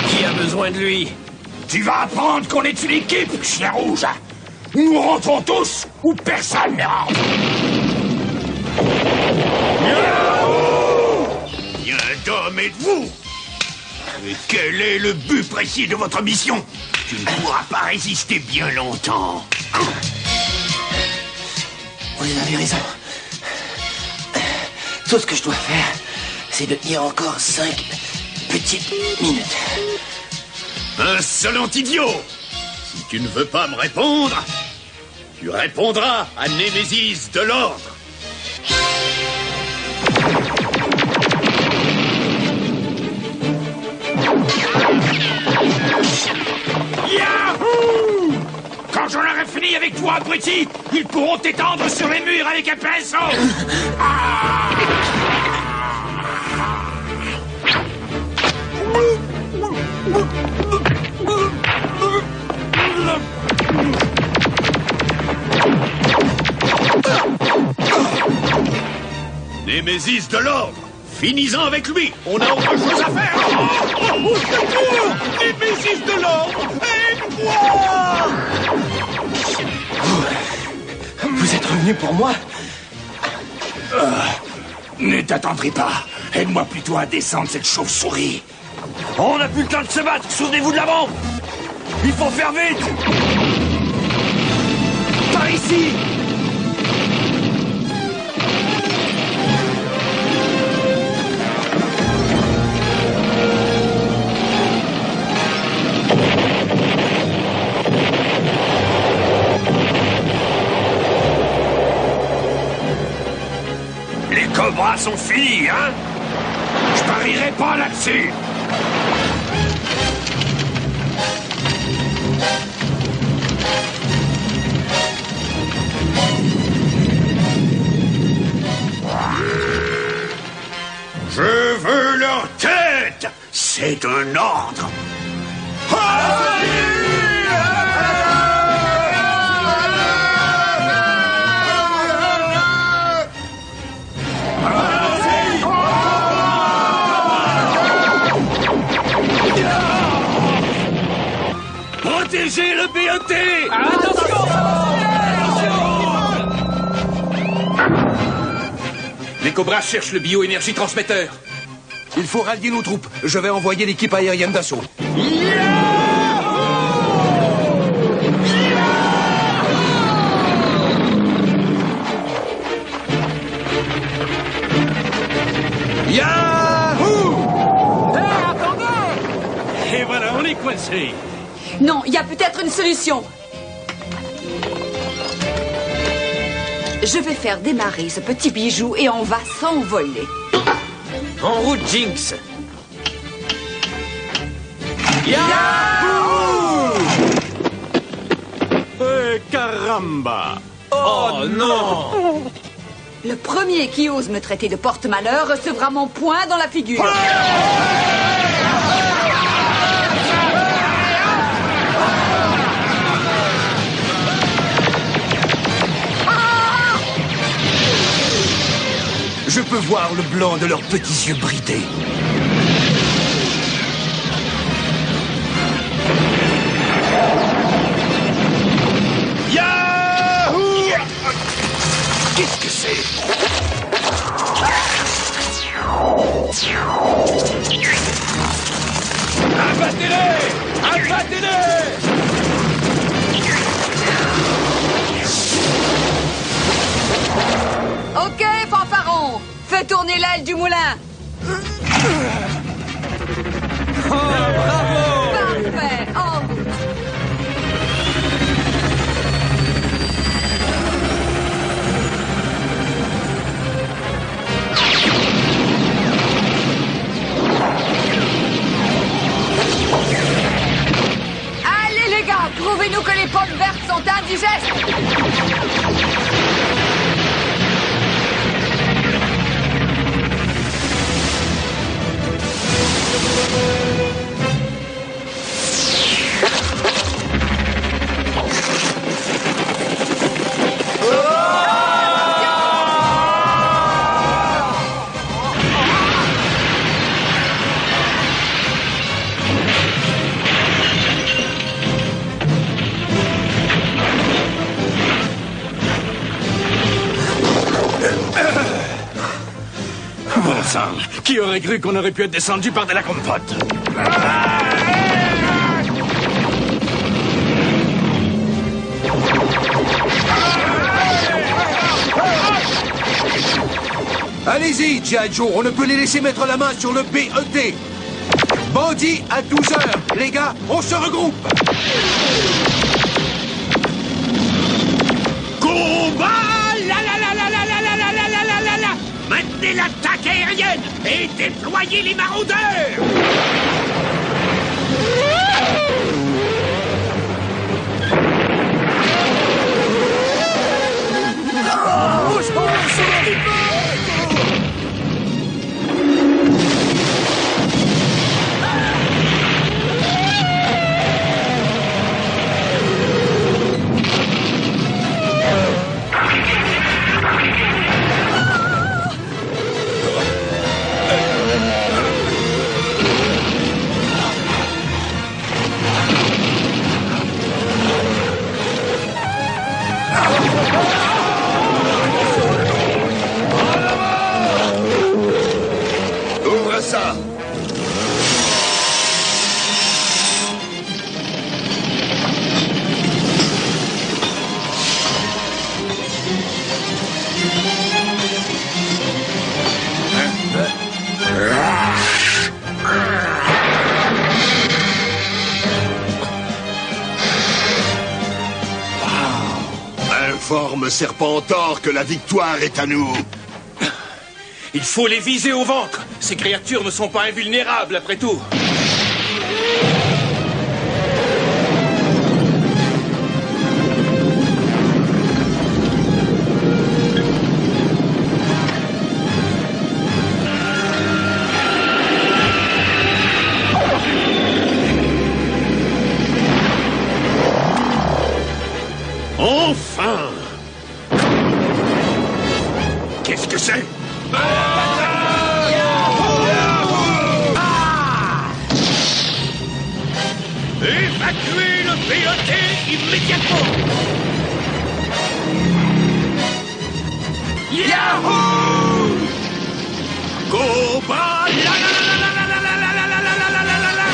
Qui a besoin de lui? Tu vas apprendre qu'on est une équipe, chien rouge! Nous rentrons tous ou personne ne rentre! Bien d'hommes et de vous! Mais quel est le but précis de votre mission? Tu ne pourras pas résister bien longtemps. Vous avez raison. Tout ce que je dois faire, c'est de tenir encore 5 petites minutes. Insolent idiot! Si tu ne veux pas me répondre, tu répondras à Némésis de l'Ordre. Yahoo! Quand j'en aurai fini avec toi, abruti, ils pourront t'étendre sur les murs avec un pinceau. Némésis de l'Ordre, finis-en avec lui. On a autre chose à faire. Au secours! Némésis de l'Ordre, aide-moi! Vous êtes revenu pour moi? Ne t'attendris pas. Aide-moi plutôt à descendre cette chauve-souris. On n'a plus le temps de se battre. Souvenez-vous de la bombe. Il faut faire vite. Par ici! Les cobras sont finis, hein? Je parierai pas là-dessus. Je veux leur tête! faites. C'est un ordre. Protégez le BET! Les Cobras cherchent le bioénergie transmetteur. Il faut rallier nos troupes. Je vais envoyer l'équipe aérienne d'assaut. Yahoo! Attendez! Et voilà, on est coincé. Non, il y a peut-être une solution. Je vais faire démarrer ce petit bijou et on va s'envoler. En route, Jinx. Yahoo! Caramba! Oh non! Le premier qui ose me traiter de porte-malheur recevra mon poing dans la figure. Je peux voir le blanc de leurs petits yeux bridés. Yahoo! Qu'est-ce que c'est? Abattez-les! Abattez-les! Ok, fanfaron, fais tourner l'aile du moulin. Oh, bravo! Parfait, en route. Allez les gars, prouvez-nous que les pommes vertes sont indigestes. Bon sang, qui aurait cru qu'on aurait pu être descendu par de la compote? Allez-y, G.I. Joe, on ne peut les laisser mettre la main sur le BET. Bandit à 12 heures. Les gars, on se regroupe. Combat! Maintenez l'attaque aérienne et déployez les maraudeurs! Ouvre ça! Informe Serpentor que la victoire est à nous. Il faut les viser au ventre. Ces créatures ne sont pas invulnérables, après tout. immédiatement. Yahoo! Cobra! La la la la la la la la la la la la la la la.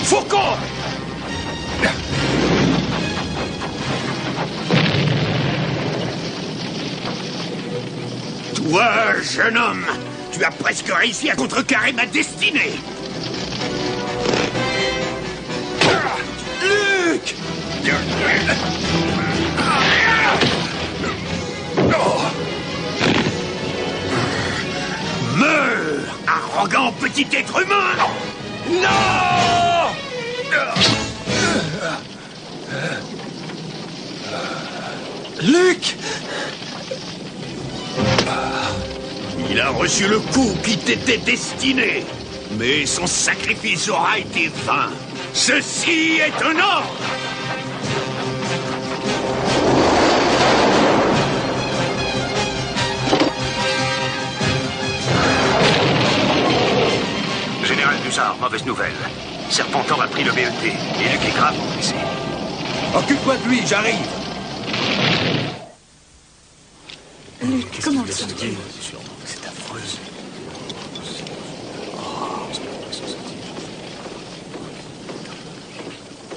Faucon! Toi, jeune homme, tu as presque réussi à contrecarrer ma destinée. Luc! Meurs, arrogant petit être humain! Non! Luc! Il a reçu le coup qui t'était destiné, mais son sacrifice aura été vain. Ceci est un ordre! Général Bussard, mauvaise nouvelle. Serpentor a pris le BET, et Luc est gravement blessé. Occupe-toi de lui, j'arrive. Luc, comment ça? C'est affreux.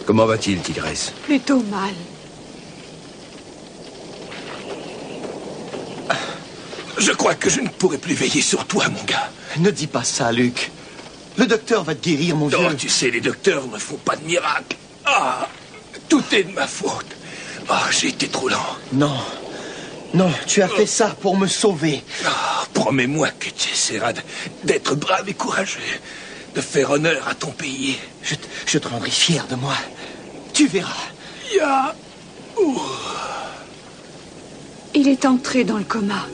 Comment va-t-il, Tigresse? Plutôt mal. Je crois que je ne pourrai plus veiller sur toi, mon gars. Ne dis pas ça, Luc. Le docteur va te guérir, mon vieux. Oh, tu sais, les docteurs ne font pas de miracle. Ah, tout est de ma faute. Ah, j'ai été trop lent. Non. Non, tu as fait ça pour me sauver. Ah, promets-moi que tu essaieras d'être brave et courageux, de faire honneur à ton pays. Je te rendrai fier de moi. Tu verras. Il est entré dans le coma.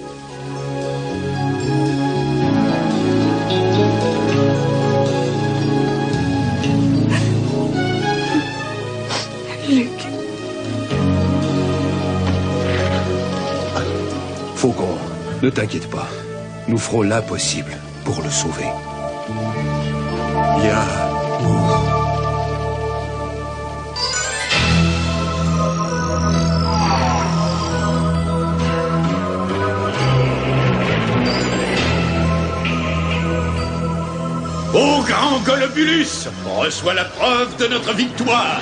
Luc. Faucon, ne t'inquiète pas. Nous ferons l'impossible pour le sauver. Ô grand Golobulus, reçois la preuve de notre victoire.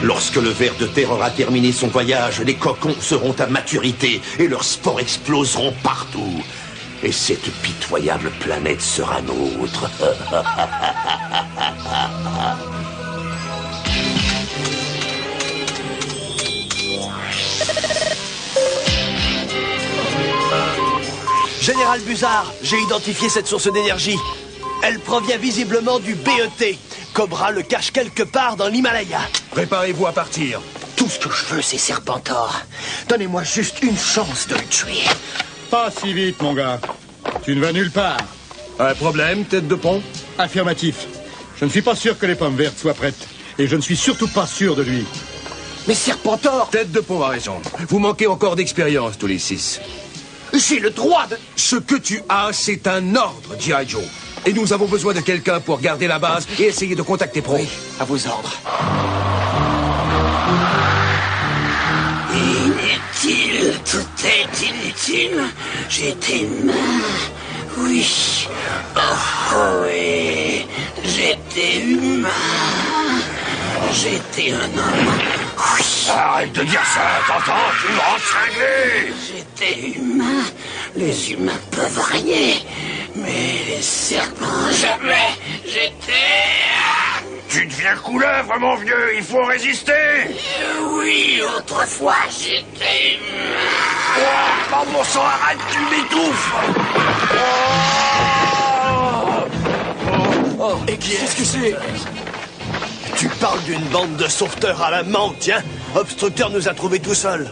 Lorsque le ver de terre aura terminé son voyage, les cocons seront à maturité et leurs spores exploseront partout. Et cette pitoyable planète sera nôtre. Général Bussard, j'ai identifié cette source d'énergie. Elle provient visiblement du BET. Cobra le cache quelque part dans l'Himalaya. Préparez-vous à partir. Tout ce que je veux, c'est Serpentor. Donnez-moi juste une chance de le tuer. Pas si vite, mon gars. Tu ne vas nulle part. Un problème, tête de pont? Affirmatif. Je ne suis pas sûr que les pommes vertes soient prêtes. Et je ne suis surtout pas sûr de lui. Mais Serpentor... Tête de pont a raison. Vous manquez encore d'expérience, tous les 6. J'ai le droit de... Ce que tu as, c'est un ordre, G.I. Joe. Et nous avons besoin de quelqu'un pour garder la base et essayer de contacter Pro. Oui, à vos ordres. Inutile, tout est inutile. J'étais humain, oui. Oh oui, j'étais humain. J'étais un homme, oui. Arrête de dire ça, t'entends? Tu me rends cinglé. J'étais humain. Les humains peuvent régner, mais les serpents jamais. J'étais... Tu deviens couleuvre, mon vieux, il faut résister. Oui, autrefois, j'étais... Oh, mon sang, arrête, tu m'étouffes. Et qu'est-ce que c'est? Tu parles d'une bande de sauveteurs à la menthe, tiens. Obstructeur nous a trouvés tout seuls.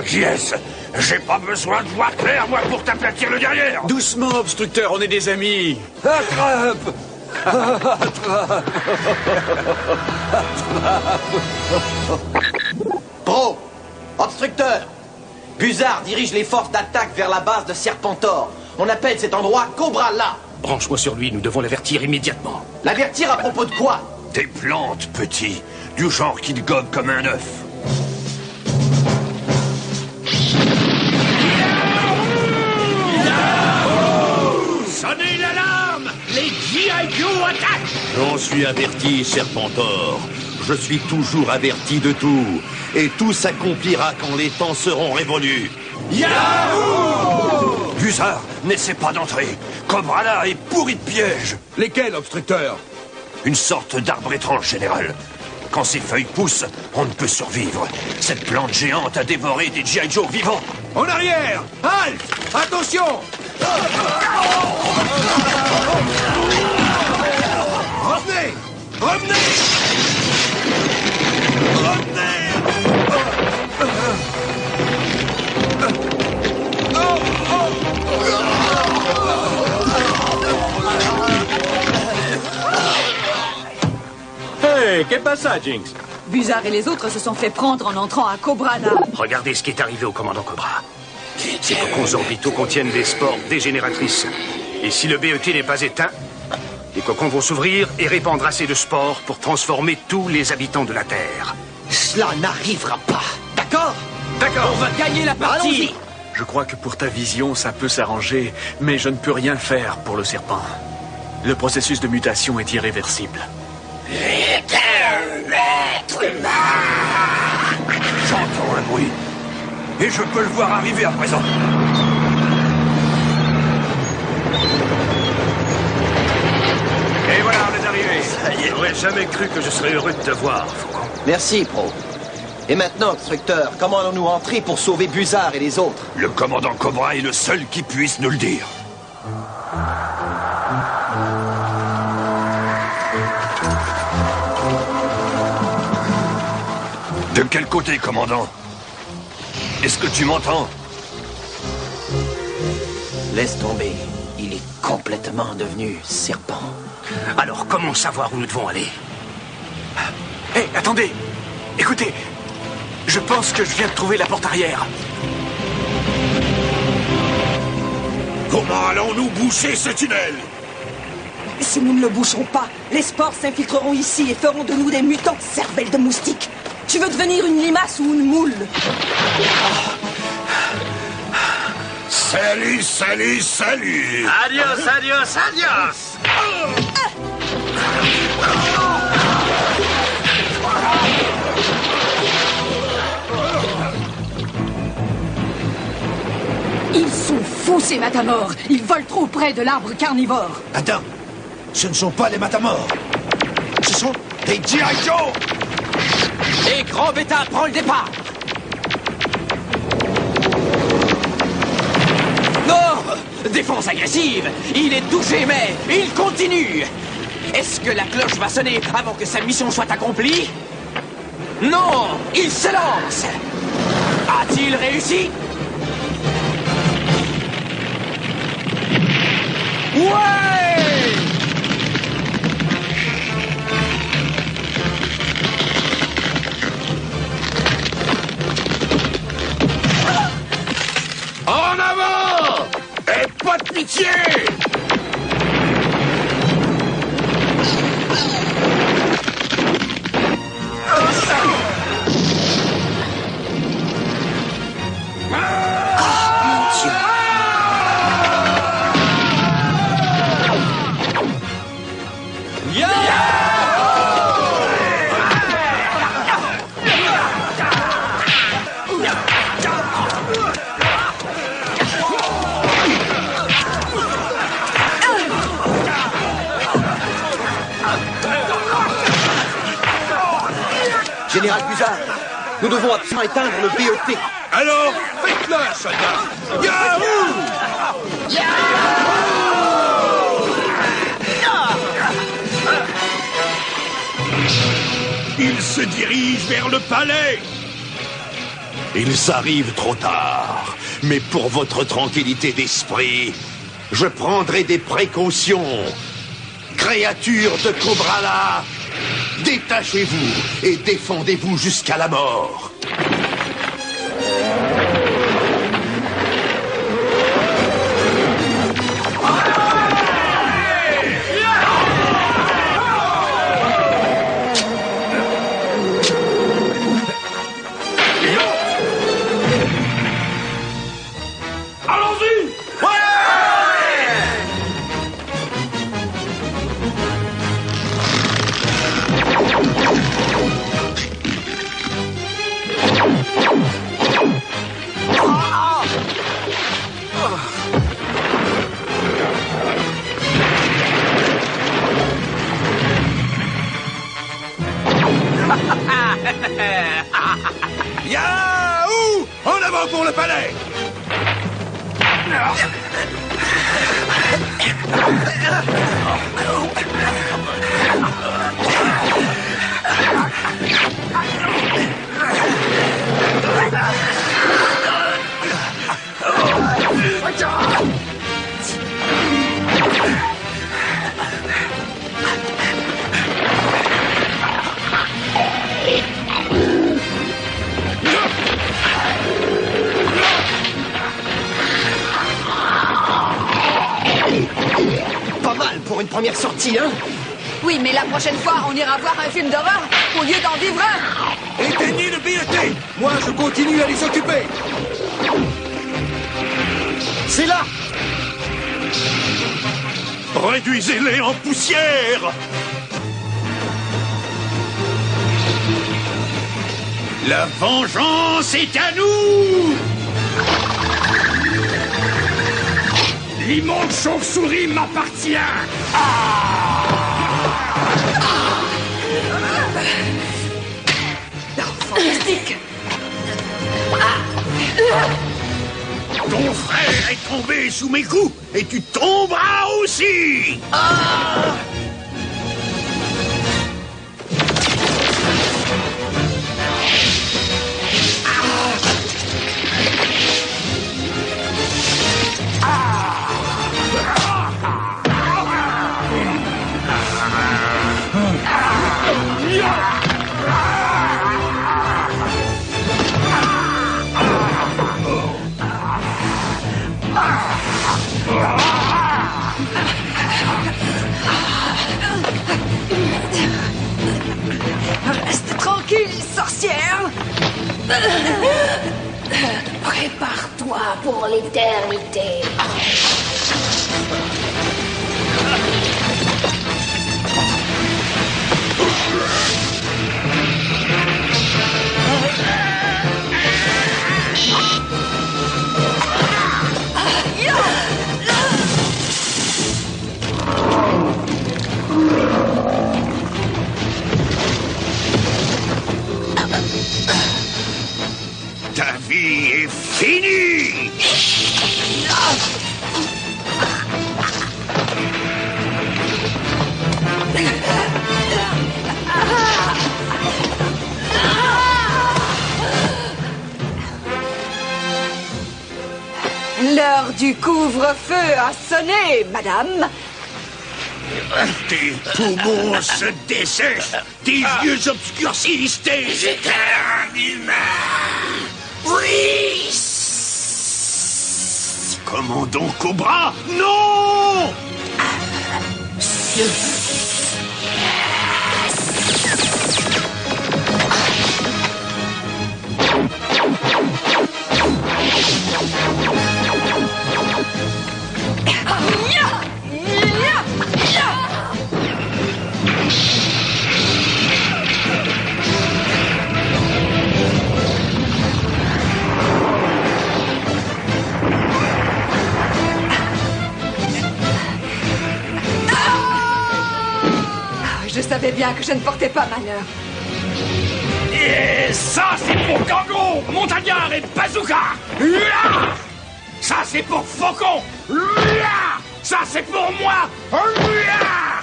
Qui est-ce? J'ai pas besoin de voir clair, moi, pour t'aplatir le derrière. Doucement, Obstructeur, on est des amis. Attrape! Attrape! Pro, Obstructeur, Buzard dirige les forces d'attaque vers la base de Serpentor. On appelle cet endroit Cobra là. Branche-moi sur lui, nous devons l'avertir immédiatement. L'avertir à propos de quoi? Des plantes, petit. Du genre qu'il gobe comme un œuf. Sonnez l'alarme! Les G.I. Joe attaquent! J'en suis averti, Serpentor. Je suis toujours averti de tout. Et tout s'accomplira quand les temps seront révolus. Yahoo! Buzard, n'essaie pas d'entrer. Cobra là est pourri de pièges. Lesquels, Obstructeur? Une sorte d'arbre étrange, général. Quand ses feuilles poussent, on ne peut survivre. Cette plante géante a dévoré des G.I. Joe vivants. En arrière! Halte! Attention! Revenez! Revenez! Hey, qu'est pas ça, Jinx? Buzard et les autres se sont fait prendre en entrant à Cobrana. Regardez ce qui est arrivé au commandant Cobra. Ces cocons orbitaux contiennent des spores dégénératrices. Et si le BET n'est pas éteint, les cocons vont s'ouvrir et répandre assez de spores pour transformer tous les habitants de la Terre. Cela n'arrivera pas, d'accord? D'accord. On va gagner la partie. Allons-y. Je crois que pour ta vision, ça peut s'arranger, mais je ne peux rien faire pour le serpent. Le processus de mutation est irréversible. J'entends un bruit. Et je peux le voir arriver à présent. Et voilà, on est arrivé. J'aurais jamais cru que je serais heureux de te voir, Faucon. Merci, Pro. Et maintenant, Obstructeur, comment allons-nous entrer pour sauver Buzard et les autres? Le commandant Cobra est le seul qui puisse nous le dire. De quel côté, commandant? Est-ce que tu m'entends? Laisse tomber. Il est complètement devenu serpent. Alors, comment savoir où nous devons aller? Hé, attendez! Écoutez, je pense que je viens de trouver la porte arrière. Comment allons-nous boucher ce tunnel? Si nous ne le bouchons pas, les spores s'infiltreront ici et feront de nous des mutantes cervelles de moustiques. Tu veux devenir une limace ou une moule? Salut, salut, salut! Adios, adios, adios! Ils sont fous, ces matamores. Ils volent trop près de l'arbre carnivore. Attends, ce ne sont pas les matamores. Ce sont des G.I. Joe! Et Grand Bêta prend le départ. Non! Défense agressive. Il est touché, mais il continue. Est-ce que la cloche va sonner avant que sa mission soit accomplie? Non! Il se lance. A-t-il réussi? Ouais! En avant! Et pas de pitié! Général Buzard, nous devons absolument éteindre le BET. Alors, faites-le, soldat! Yahoo! Il se dirige vers le palais! Ils arrivent trop tard. Mais pour votre tranquillité d'esprit, je prendrai des précautions. Créatures de Cobrala, détachez-vous et défendez-vous jusqu'à la mort. Yahoo! En avant pour le palais! Pas mal pour une première sortie, hein? Oui, mais la prochaine fois, on ira voir un film d'horreur au lieu d'en vivre un. Éteignez le BET! Moi, je continue à les occuper! C'est là! Réduisez-les en poussière! La vengeance est à nous! L'immonde chauve-souris m'appartient. Fantastique! Ton frère est tombé sous mes coups et tu tomberas aussi! Reste tranquille, sorcière! Prépare-toi pour l'éternité. Ta vie est finie! L'heure du couvre-feu a sonné, madame. Tes poumons se dessèchent, tes yeux obscurcissent, J'étais un humain. Oui. Commandant Cobra, non! Je savais bien que je ne portais pas malheur. Et ça, c'est pour Kango, Montagnard et Bazooka. Là, ça, c'est pour Faucon. Là, ça, c'est pour moi. Là,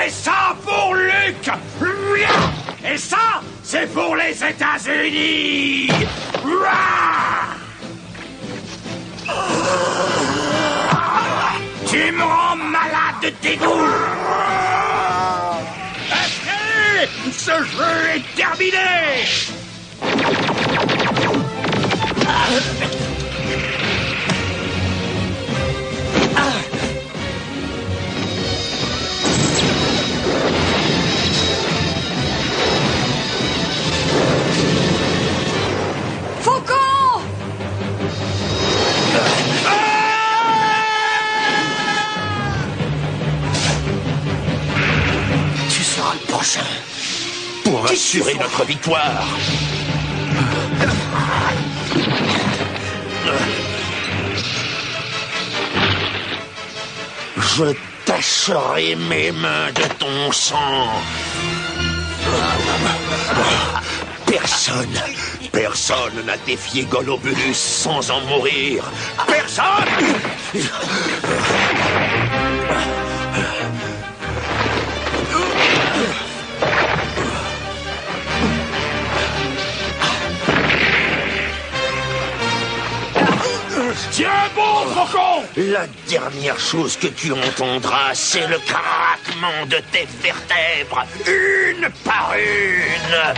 et ça, pour Luc. Là, et ça, c'est pour les États-Unis! Ouah! Tu me rends malade de dégoût! Après, ce jeu est terminé! Faucon! Tu seras le prochain pour assurer notre victoire. Je tacherai mes mains de ton sang. Personne n'a défié Golobulus sans en mourir. Personne! Tiens bon, Faucon! La dernière chose que tu entendras, c'est le craquement de tes vertèbres, une par une.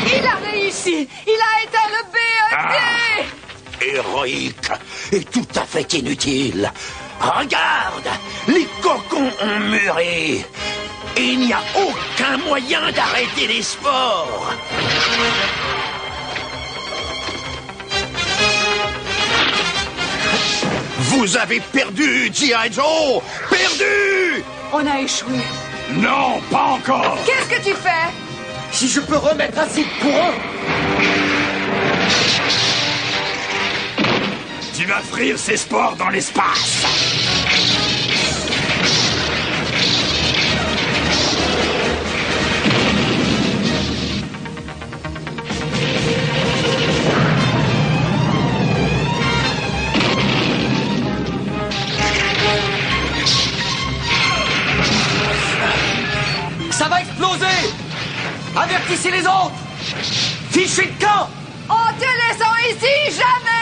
Il a réussi! Il a éteint le BET! Héroïque et tout à fait inutile. Regarde, les cocons ont mûri. Et il n'y a aucun moyen d'arrêter les spores. Vous avez perdu, G.I. Joe! Perdu! On a échoué. Non, pas encore! Qu'est-ce que tu fais? Si je peux remettre assez de courant... Tu vas frire ces spores dans l'espace! Ça va exploser! Avertissez les autres! Fichez de camp! En te laissant ici, jamais!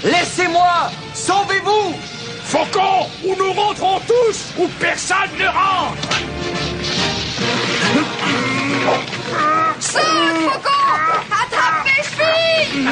Laissez-moi! Sauvez-vous! Faucon, ou nous rentrons tous, ou personne ne rentre! Saute, Faucon! Attrape mes chevilles!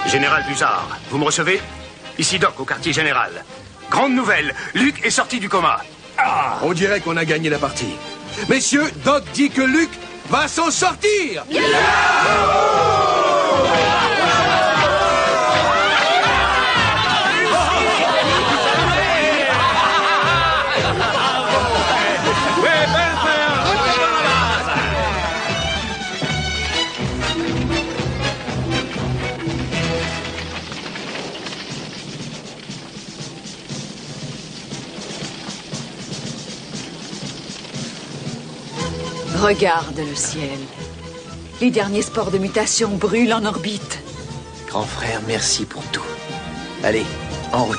Général Buzard, vous me recevez? Ici Doc, au quartier général. Grande nouvelle, Luke est sorti du coma. On dirait qu'on a gagné la partie. Messieurs, Doc dit que Luke va s'en sortir! Regarde le ciel. Les derniers spores de mutation brûlent en orbite. Grand frère, merci pour tout. Allez, en route.